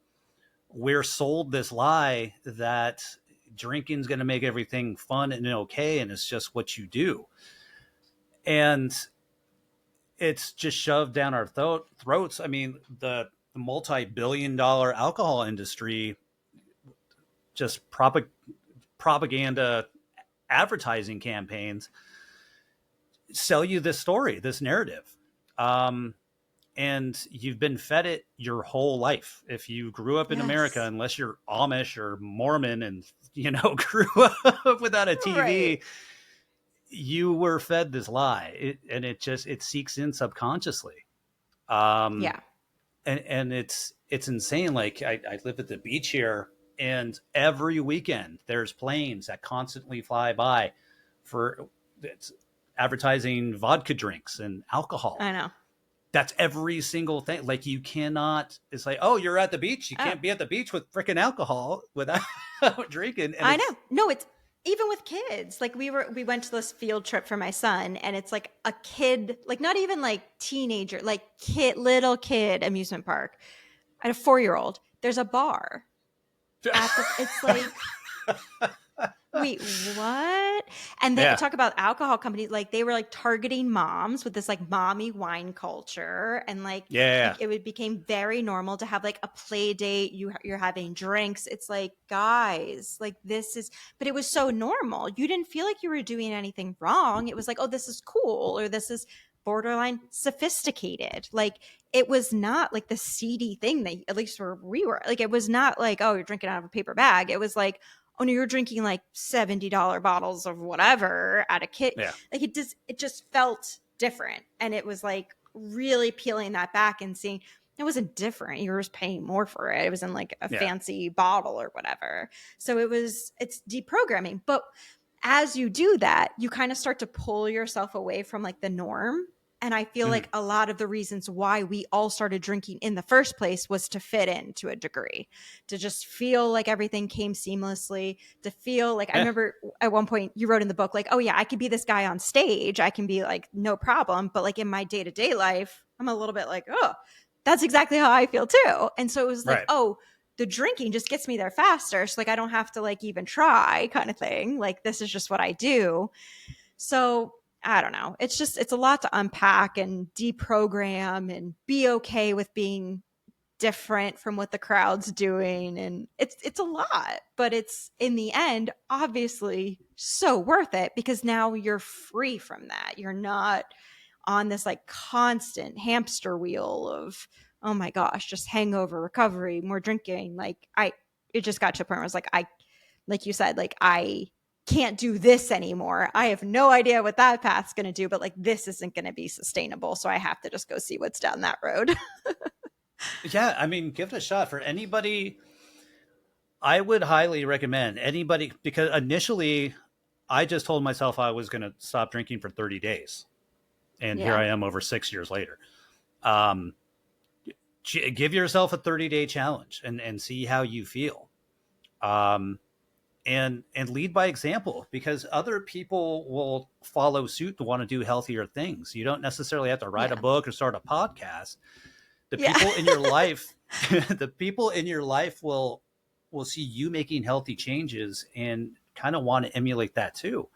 we're sold this lie that drinking's going to make everything fun and okay and it's just what you do. And it's just shoved down our throats. I mean, the multi-billion-dollar alcohol industry just propaganda advertising campaigns sell you this story, this narrative. Um, and you've been fed it your whole life. If you grew up in America, Yes. unless you're Amish or Mormon and, grew up without a Right. TV, you were fed this lie. And it seeks in subconsciously. Um, Yeah. and it's insane. Like I live at the beach here and every weekend there's planes that constantly fly by for it's advertising vodka drinks and alcohol. I know. That's every single thing. Like you cannot, it's like, oh, you're at the beach, you Oh, can't be at the beach with freaking alcohol without drinking. And I know. it's No, it's even with kids. Like we went to this field trip for my son and it's like a kid, like not even like teenager, like little kid amusement park. At a 4-year-old, there's a bar at it's like, wait, what? And they yeah, talk about alcohol companies, like they were like targeting moms with this like mommy wine culture. And like yeah, it became very normal to have like a play date. You're having drinks. It's like, guys, like this is, but it was so normal. You didn't feel like you were doing anything wrong. It was like, oh, this is cool, or this is borderline sophisticated. Like it was not like the seedy thing that at least where we were. Like it was not like, oh, you're drinking out of a paper bag. It was like, oh no, you're drinking like $70 bottles of whatever at a kit. yeah, Like it just felt different. And it was like really peeling that back and seeing it wasn't different. You were just paying more for it. It was in like a yeah, fancy bottle or whatever. So it's deprogramming. But as you do that, you kind of start to pull yourself away from like the norm. And I feel mhm, like a lot of the reasons why we all started drinking in the first place was to fit in to a degree, to just feel like everything came seamlessly, to feel like I yeah, remember at one point you wrote in the book, like, oh, yeah, I could be this guy on stage. I can be like, no problem. But like in my day to day life, I'm a little bit like, oh, that's exactly how I feel too. And so it was like, right, oh, the drinking just gets me there faster. So like I don't have to like even try kind of thing. Like this is just what I do. So I don't know. It's a lot to unpack and deprogram and be okay with being different from what the crowd's doing. And it's a lot, but it's in the end, obviously so worth it because now you're free from that. You're not on this like constant hamster wheel of, oh my gosh, just hangover recovery, more drinking. Like it just got to a point where I was like, like you said, like can't do this anymore. I have no idea what that path's going to do, but like this isn't going to be sustainable. So I have to just go see what's down that road. Yeah, I mean, give it a shot for anybody. I would highly recommend anybody, because initially I just told myself I was going to stop drinking for 30 days. And here Yeah. I am over 6 years later. Um, give yourself a 30-day challenge and see how you feel. Um, and lead by example, because other people will follow suit to want to do healthier things. You don't necessarily have to write a Yeah. book or start a podcast. The Yeah. people in your life, the people in your life will see you making healthy changes and kind of want to emulate that too.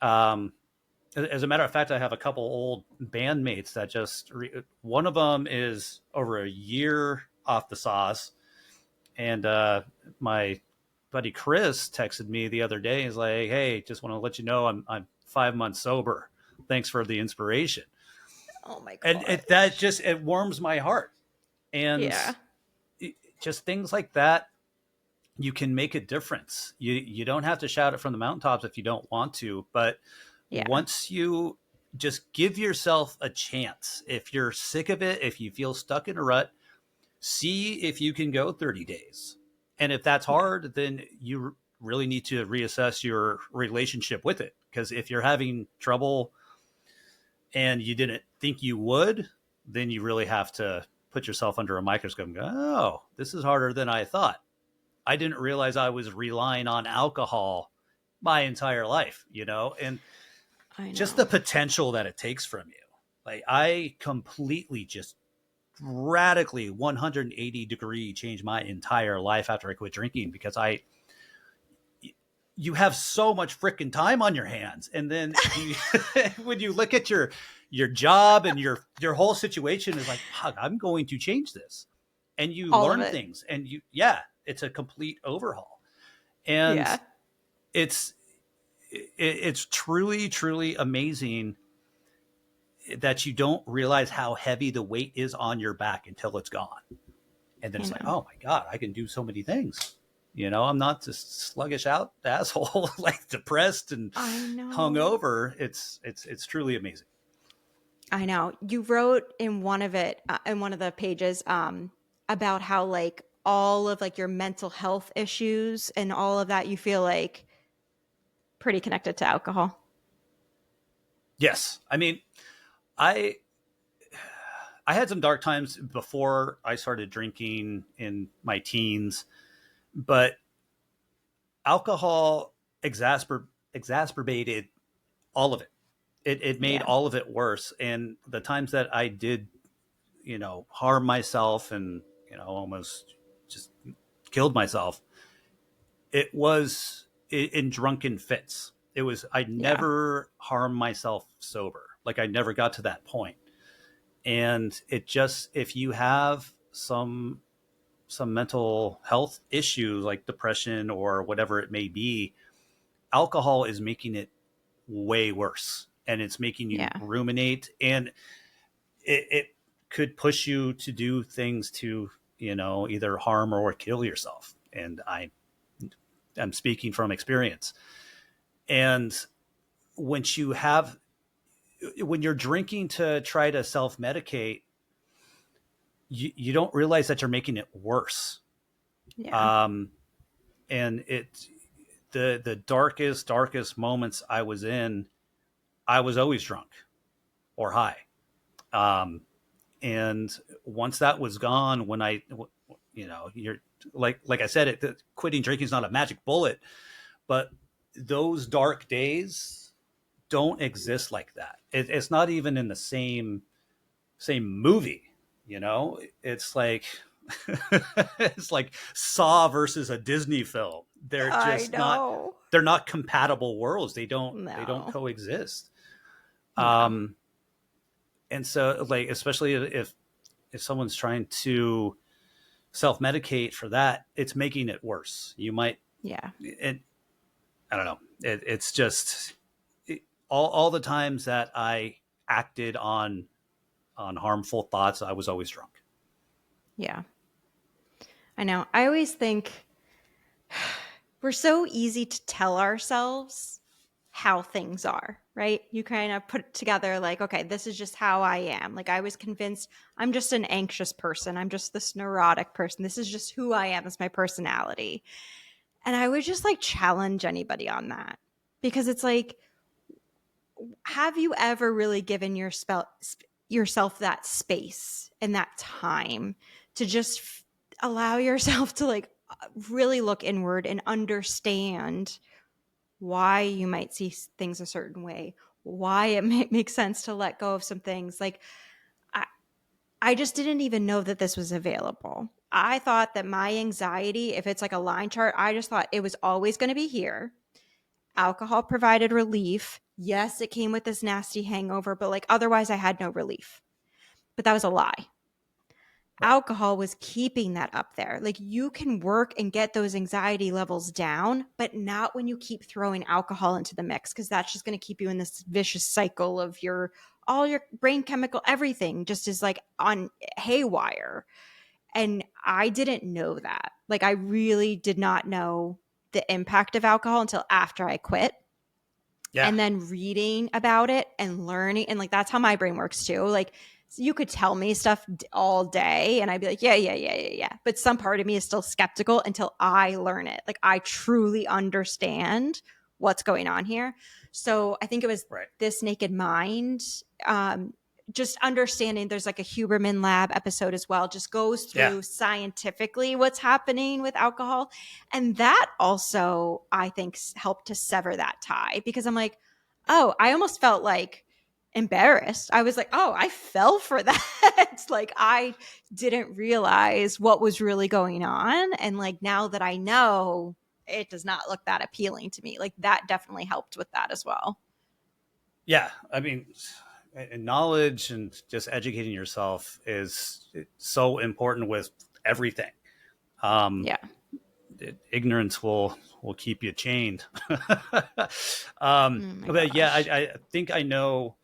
Um, as a matter of fact, I have a couple old bandmates that one of them is over a year off the sauce. And my buddy Chris texted me the other day. He's like, "Hey, just want to let you know I'm 5 months sober. Thanks for the inspiration." Oh my And that gosh. just, it warms my heart. And Yeah. just things like that, you can make a difference. You don't have to shout it from the mountaintops if you don't want to, but Yeah. once you just give yourself a chance, if you're sick of it, if you feel stuck in a rut, see if you can go 30 days. And if that's Yeah. hard, then you really need to reassess your relationship with it. Because if you're having trouble and you didn't think you would, then you really have to put yourself under a microscope and go, oh, this is harder than I thought. I didn't realize I was relying on alcohol my entire life, and I just know. the potential that it takes from you. Like, I completely just radically 180-degree changed my entire life after I quit drinking, because you have so much freaking time on your hands, and then when you look at your job and your whole situation is like, fuck, I'm going to change this, and you All of learn it. things, and it's a complete overhaul. And Yeah. it's it's truly amazing that you don't realize how heavy the weight is on your back until it's gone. And then I it's like, know. oh my God, I can do so many things. I'm not this sluggish out asshole, like depressed and I know. hungover. It's truly amazing. I know. You wrote in one of the pages about how like all of like your mental health issues and all of that you feel like pretty connected to alcohol. Yes, I mean, I I had some dark times before I started drinking in my teens, but alcohol exacerbated all of it. It made Yeah. all of it worse. And the times that I did, harm myself and, almost just killed myself, it was in drunken fits. It was, I Yeah. never harmed myself sober. Like, I never got to that point. And it just, if you have some mental health issue like depression or whatever it may be, alcohol is making it way worse, and it's making you Yeah. ruminate, and it could push you to do things to, either harm or kill yourself. And I'm speaking from experience. And once you have when you're drinking to try to self-medicate, you don't realize that you're making it worse. Yeah. um and the darkest moments I was in, I was always drunk or high. um and once that was gone, when you're like I said, quitting drinking is not a magic bullet, but those dark days don't exist like that. It's not even in the same movie. It's like it's like Saw versus a Disney film. They're I just not know. they're not compatible worlds. They don't No. coexist. No. um and so, like, especially if someone's trying to self-medicate for that, it's making it worse. You might Yeah. it, I don't know. It's just all the times that I acted on harmful thoughts, I was always drunk. Yeah. I know. I always think we're so easy to tell ourselves how things are, right? You kind of put together like, okay, this is just how I am. Like I was convinced I'm just an anxious person. I'm just this neurotic person. This is just who I am. It's my personality. And I would just like challenge anybody on that because it's like, have you ever really given yourself that space and that time to just allow yourself to like really look inward and understand why you might see things a certain way, why it might make sense to let go of some things. Like I, I just didn't even know that this was available. I thought that my anxiety, if it's like a line chart, I just thought it was always going to be here. Alcohol provided relief. Yes, it came with this nasty hangover, but like otherwise I had no relief. But that was a lie. Right. Alcohol was keeping that up there. Like you can work and get those anxiety levels down, but not when you keep throwing alcohol into the mix because that's just going to keep you in this vicious cycle of your all your brain chemical everything just is like on haywire. And I didn't know that. Like I really did not know the impact of alcohol until after I quit Yeah. and then reading about it and learning and like that's how my brain works too like so you could tell me stuff all day and I'd be like yeah, but some part of me is still skeptical until I learn it, like I truly understand what's going on here. So I think it was Right. This Naked Mind, um just understanding there's like a Huberman Lab episode as well, just goes Yeah. through scientifically what's happening with alcohol. And that also, I think, helped to sever that tie because I'm like, oh, I almost felt like embarrassed. I was like, oh, I fell for that. Like, I didn't realize what was really going on. And like, now that I know, it does not look that appealing to me. Like, that definitely helped with that as well. Yeah. I mean, and knowledge and just educating yourself is so important with everything. Um, Yeah. Ignorance will keep you chained. Oh my But yeah, gosh. I think I know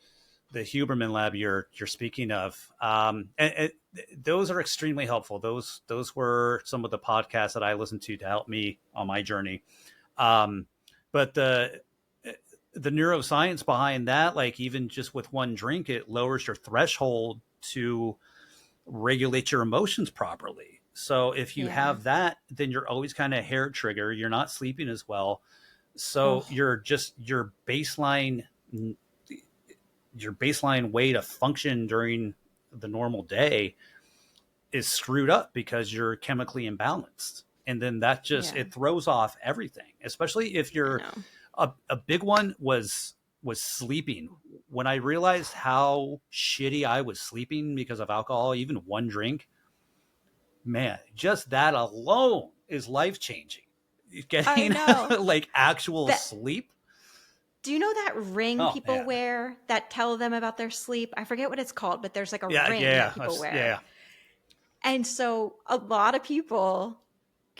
the Huberman Lab you're speaking of, and those are extremely helpful. Those were some of the podcasts that I listened to help me on my journey. Um, but the neuroscience behind that, like even just with one drink, it lowers your threshold to regulate your emotions properly. So if you Yeah. have that, then you're always kind of hair trigger. You're not sleeping as well. So Oh, you're just your baseline way to function during the normal day is screwed up because you're chemically imbalanced. And then that just yeah. it throws off everything, especially if I you're know. a big one was sleeping. When I realized how shitty I was sleeping because of alcohol, even one drink, man, just that alone is life changing. I Getting know. like actual That sleep. Do you know that ring Oh people man. wear that tell them about their sleep? I forget what it's called, but there's like a Yeah, ring that yeah, people wear. yeah, And so a lot of people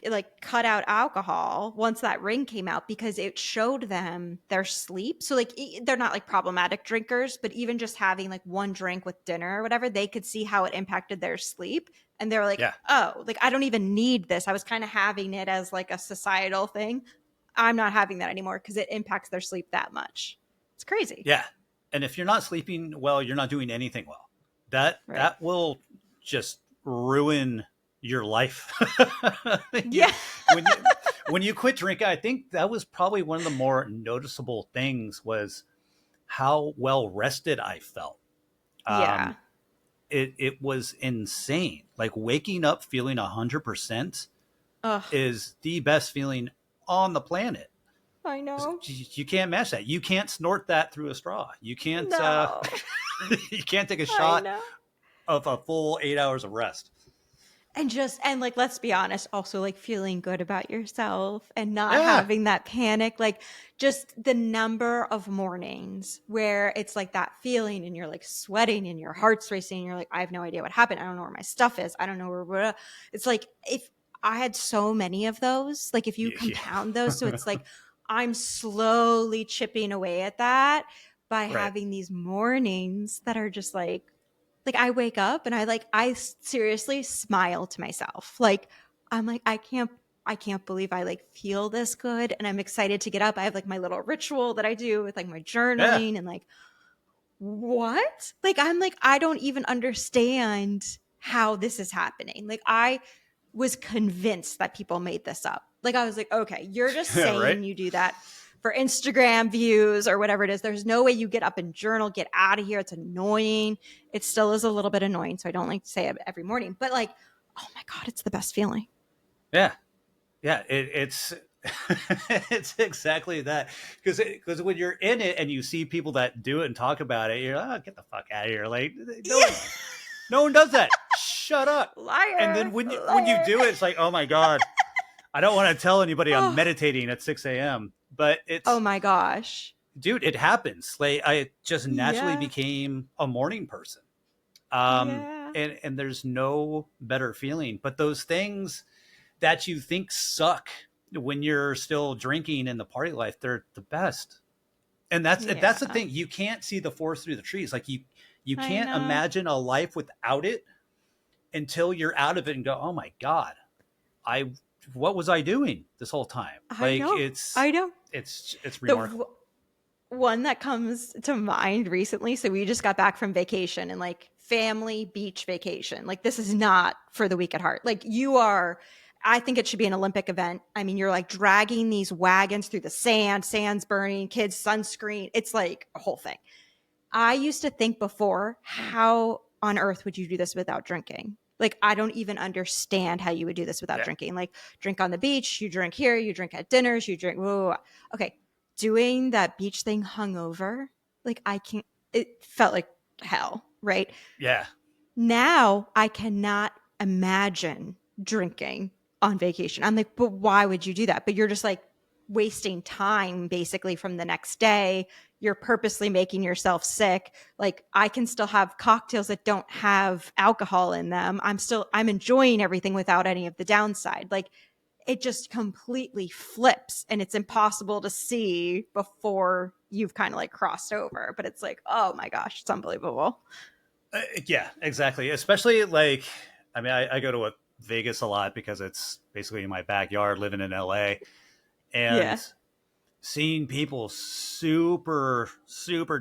like cut out alcohol once that ring came out because it showed them their sleep. So like they're not like problematic drinkers, but even just having like one drink with dinner or whatever, they could see how it impacted their sleep. And they're like, yeah, oh, like I don't even need this. I was kind of having it as like a societal thing. I'm not having that anymore because it impacts their sleep that much. It's crazy. yeah. And if you're not sleeping well, you're not doing anything well. Right. That will just ruin your life. you, Yeah. when you quit drinking, I think that was probably one of the more noticeable things was how well rested I felt. Yeah. Um, it was insane. Like waking up feeling 100% Ugh. is the best feeling on the planet. I know. You can't match that. You can't snort that through a straw. You can't No. you can't take a I shot know. of a full 8 hours of rest. And like let's be honest, also like feeling good about yourself and not Yeah, having that panic, like just the number of mornings where it's like that feeling and you're like sweating and your heart's racing and you're like, I have no idea what happened. I don't know where my stuff is. I don't know where it's like if I had so many of those, like if you yeah, compound those, so it's like I'm slowly chipping away at that by right. having these mornings that are just like I wake up and I seriously smile to myself. Like I'm like I can't I can't believe I like feel this good and I'm excited to get up. I have like my little ritual that I do with like my Yeah. journaling and like what? Like I'm like I don't even understand how this is happening. Like I was convinced that people made this up. Like I was like, okay, you're just Right. saying you do that for Instagram views or whatever it is. There's no way you get up and journal, get out of here. It's annoying. It still is a little bit annoying. So I don't like to say it every morning, but like, oh my God, it's the best feeling. Yeah. Yeah. It's it's exactly that, because when you're in it and you see people that do it and talk about it, you're like, oh, get the fuck out of here. Like no one does that. Shut up. And then Liar, when you liar. do it, it's like, oh my God, I don't want to tell anybody I'm Oh, meditating at 6 a.m. But oh it's, my gosh. dude, it happens. Like I just naturally Yeah. became a morning person. Um, Yeah. and there's no better feeling. But those things that you think suck when you're still drinking in the party life, they're the best. And that's the Yeah. thing. You can't see the forest through the trees. Like you I can't know. imagine a life without it until you're out of it and go, oh my God, I what was I doing this whole time? I Like know. I know. it's The remarkable. one that comes to mind recently. So we just got back from vacation and like family beach vacation. Like this is not for the weak at heart. Like you are, I think it should be an Olympic event. I mean, you're like dragging these wagons through the sand, sand's burning, kids sunscreen. It's like a whole thing. I used to think before, how on earth would you do this without drinking? Like, I don't even understand how you would do this without Yeah. drinking. Like, drink on the beach, you drink here, you drink at dinners, you drink. Whoa, whoa, whoa. Okay, doing that beach thing hungover, like, I can't, it felt like hell, right? Yeah. Now I cannot imagine drinking on vacation. I'm like, but why would you do that? But you're just like wasting time basically from the next day. You're purposely making yourself sick. Like I can still have cocktails that don't have alcohol in them. I'm enjoying everything without any of the downside. Like it just completely flips and it's impossible to see before you've kind of like crossed over. But it's like, oh my gosh, it's unbelievable. Yeah, exactly. Especially like, I mean, I go to Vegas a lot because it's basically in my backyard living in LA, and Yeah. seeing people super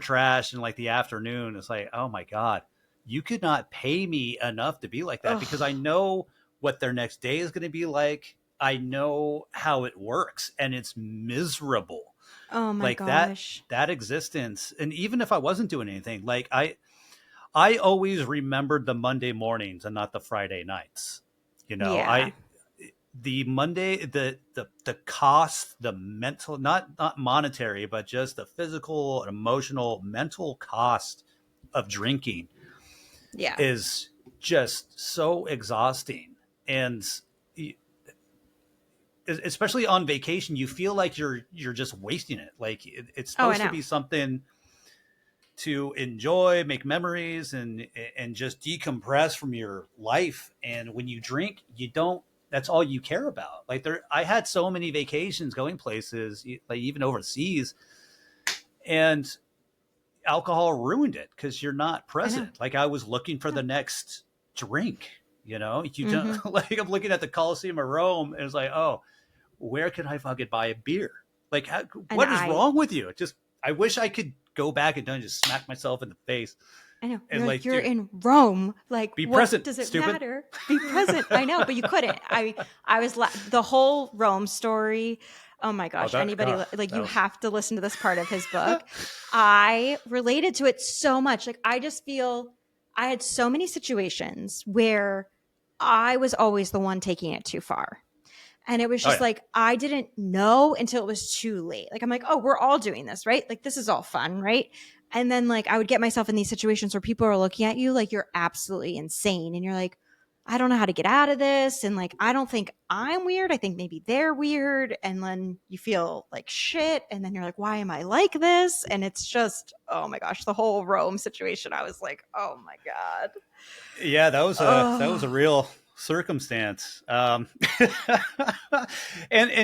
trash in like the afternoon, it's like, oh my God, you could not pay me enough to be like that, because I Oh, know what their next day is going to be like. I know how it works, and it's miserable. oh my Like that gosh. that existence. And even if I wasn't doing anything, like I always remembered the Monday mornings and not the Friday nights. You know, Yeah. I the Monday, the cost, the mental, not monetary, but just the physical, emotional, mental cost of drinking Yeah. is just so exhausting. And especially on vacation, you feel like you're just wasting it. Like it's Oh, I supposed to know. be something to enjoy, make memories, and just decompress from your life. And when you drink, you don't. That's all you care about. Like I had so many vacations going places, like even overseas, and alcohol ruined it because you're not I know. present. Like I was looking for No. the next drink. You know, you don't Mm-hmm. like. I'm looking at the Coliseum of Rome, and it's like, oh, where can I fucking buy a beer? Like, And what is wrong with you? Just, I wish I could go back and just smack myself in the face I know. and You're like, like, you're dude, in Rome. Like, be what present, does it stupid. matter? Be present. I know, but you couldn't. I was the whole Rome story. Oh my Oh, gosh. Anybody like that you was have to listen to this part of his book. I related to it so much. Like, I just feel I had so many situations where I was always the one taking it too far. And it was oh just yeah, like, I didn't know until it was too late. Like, I'm like, oh, we're all doing this, right? Like, this is all fun, right? And then, like, I would get myself in these situations where people are looking at you like you're absolutely insane. And you're like, I don't know how to get out of this. And like, I don't think I'm weird. I think maybe they're weird. And then you feel like shit. And then you're like, why am I like this? And it's just, oh my gosh, the whole Rome situation. I was like, oh my God. yeah, that was a Oh, real circumstance. And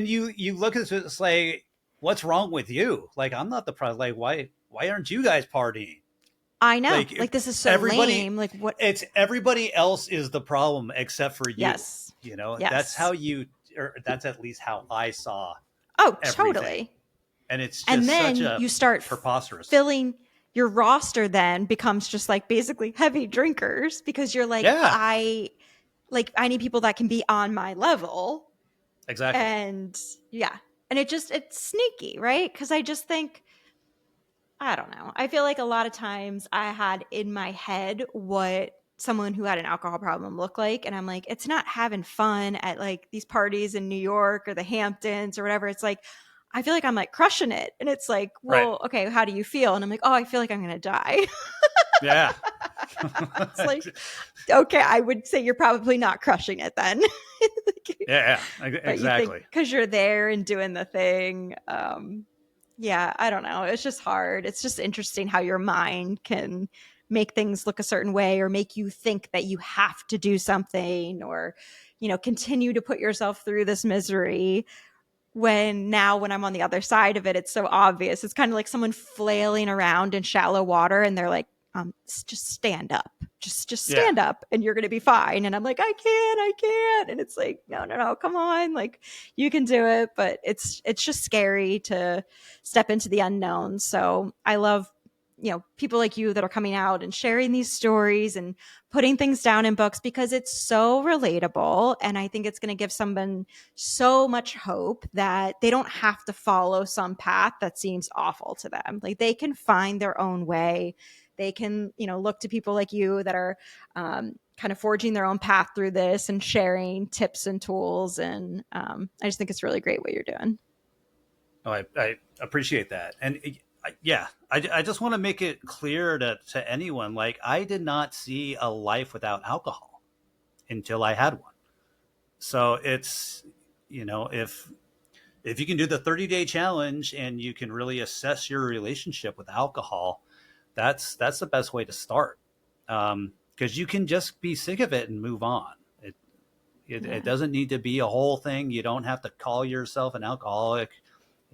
you look at it, it's like, what's wrong with you? Like, I'm not the problem. Like, why aren't you guys partying? I know. Like, Like, this is so everybody, lame. Like, what? it's everybody else is the problem except for you. Yes. You know, that's how Yes. you or that's at least how I saw Oh, everything. totally. And it's And just such then a you start preposterous. filling your roster then becomes just like basically heavy drinkers because you're like, Yeah, I need people that can be on my level. exactly. And yeah. And it's sneaky, right? Because I just think, I don't know. I feel like a lot of times I had in my head what someone who had an alcohol problem looked like. And I'm like, it's not having fun at like these parties in New York or the Hamptons or whatever. It's like, I feel like I'm like crushing it. And it's like, Right. well, okay, how do you feel? And I'm like, oh, I feel like I'm going to die. Yeah. It's like, okay, I would say you're probably not crushing it then. Yeah, But you think exactly. because you're there and doing the thing. Yeah, I don't know. It's just hard. It's just interesting how your mind can make things look a certain way or make you think that you have to do something or, continue to put yourself through this misery when I'm on the other side of it, it's so obvious. It's kind of like someone flailing around in shallow water and they're like, just stand up. Just Yeah. stand up and you're going to be fine. And I'm like, I can't. And it's like, no, come on. Like you can do it, but it's just scary to step into the unknown. So I love, people like you that are coming out and sharing these stories and putting things down in books because it's so relatable. And I think it's going to give someone so much hope that they don't have to follow some path that seems awful to them. Like they can find their own way. They can, look to people like you that are kind of forging their own path through this and sharing tips and tools. And I just think it's really great what you're doing. Oh, I appreciate that. And yeah, I just want to make it clear to anyone, like I did not see a life without alcohol until I had one. So it's, if you can do the 30-day challenge and you can really assess your relationship with alcohol, that's the best way to start. Because you can just be sick of it and move on. It doesn't need to be a whole thing. You don't have to call yourself an alcoholic,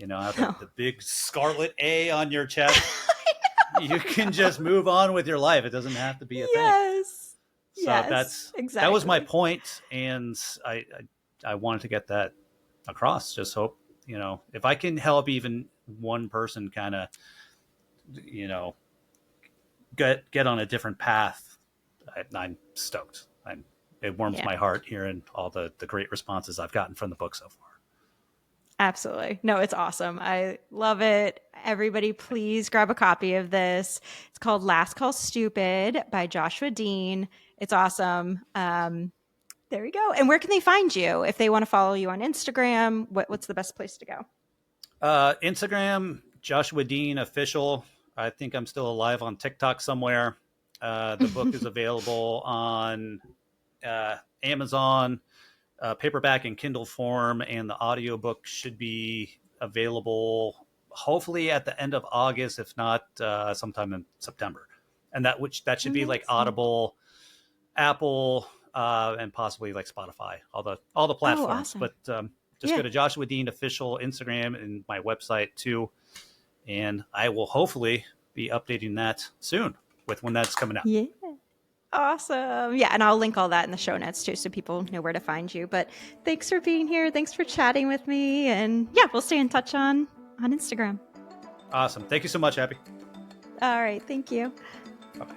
have No. the big scarlet A on your chest. You can just move on with your life. It doesn't have to be a thing. Yes. So Yes. that was my Exactly. point, and I wanted to get that across. Just hope, if I can help even one person kind of, you know get on a different path, I'm stoked. It warms Yeah. my heart hearing all the great responses I've gotten from the book so far. Absolutely. No, it's awesome. I love it. Everybody, please grab a copy of this. It's called Last Call Stupid by Joshua Deen. It's awesome. There we go. And where can they find you if they want to follow you on Instagram? What's the best place to go? Instagram, Joshua Deen official. I think I'm still alive on TikTok somewhere. The book is available on Amazon, paperback and Kindle form, and the audiobook should be available hopefully at the end of August, if not sometime in September. And that should be like Amazing. Audible, Apple, and possibly like Spotify, all the Oh, platforms. awesome. But just Yeah. go to Joshua Deen official Instagram and my website too, and I will hopefully be updating that soon with when that's coming out. Yeah. Awesome. Yeah. And I'll link all that in the show notes too so people know where to find you. But thanks for being here. Thanks for chatting with me. And yeah, we'll stay in touch on Instagram. Awesome. Thank you so much, Abby. All right. Thank you. Bye-bye.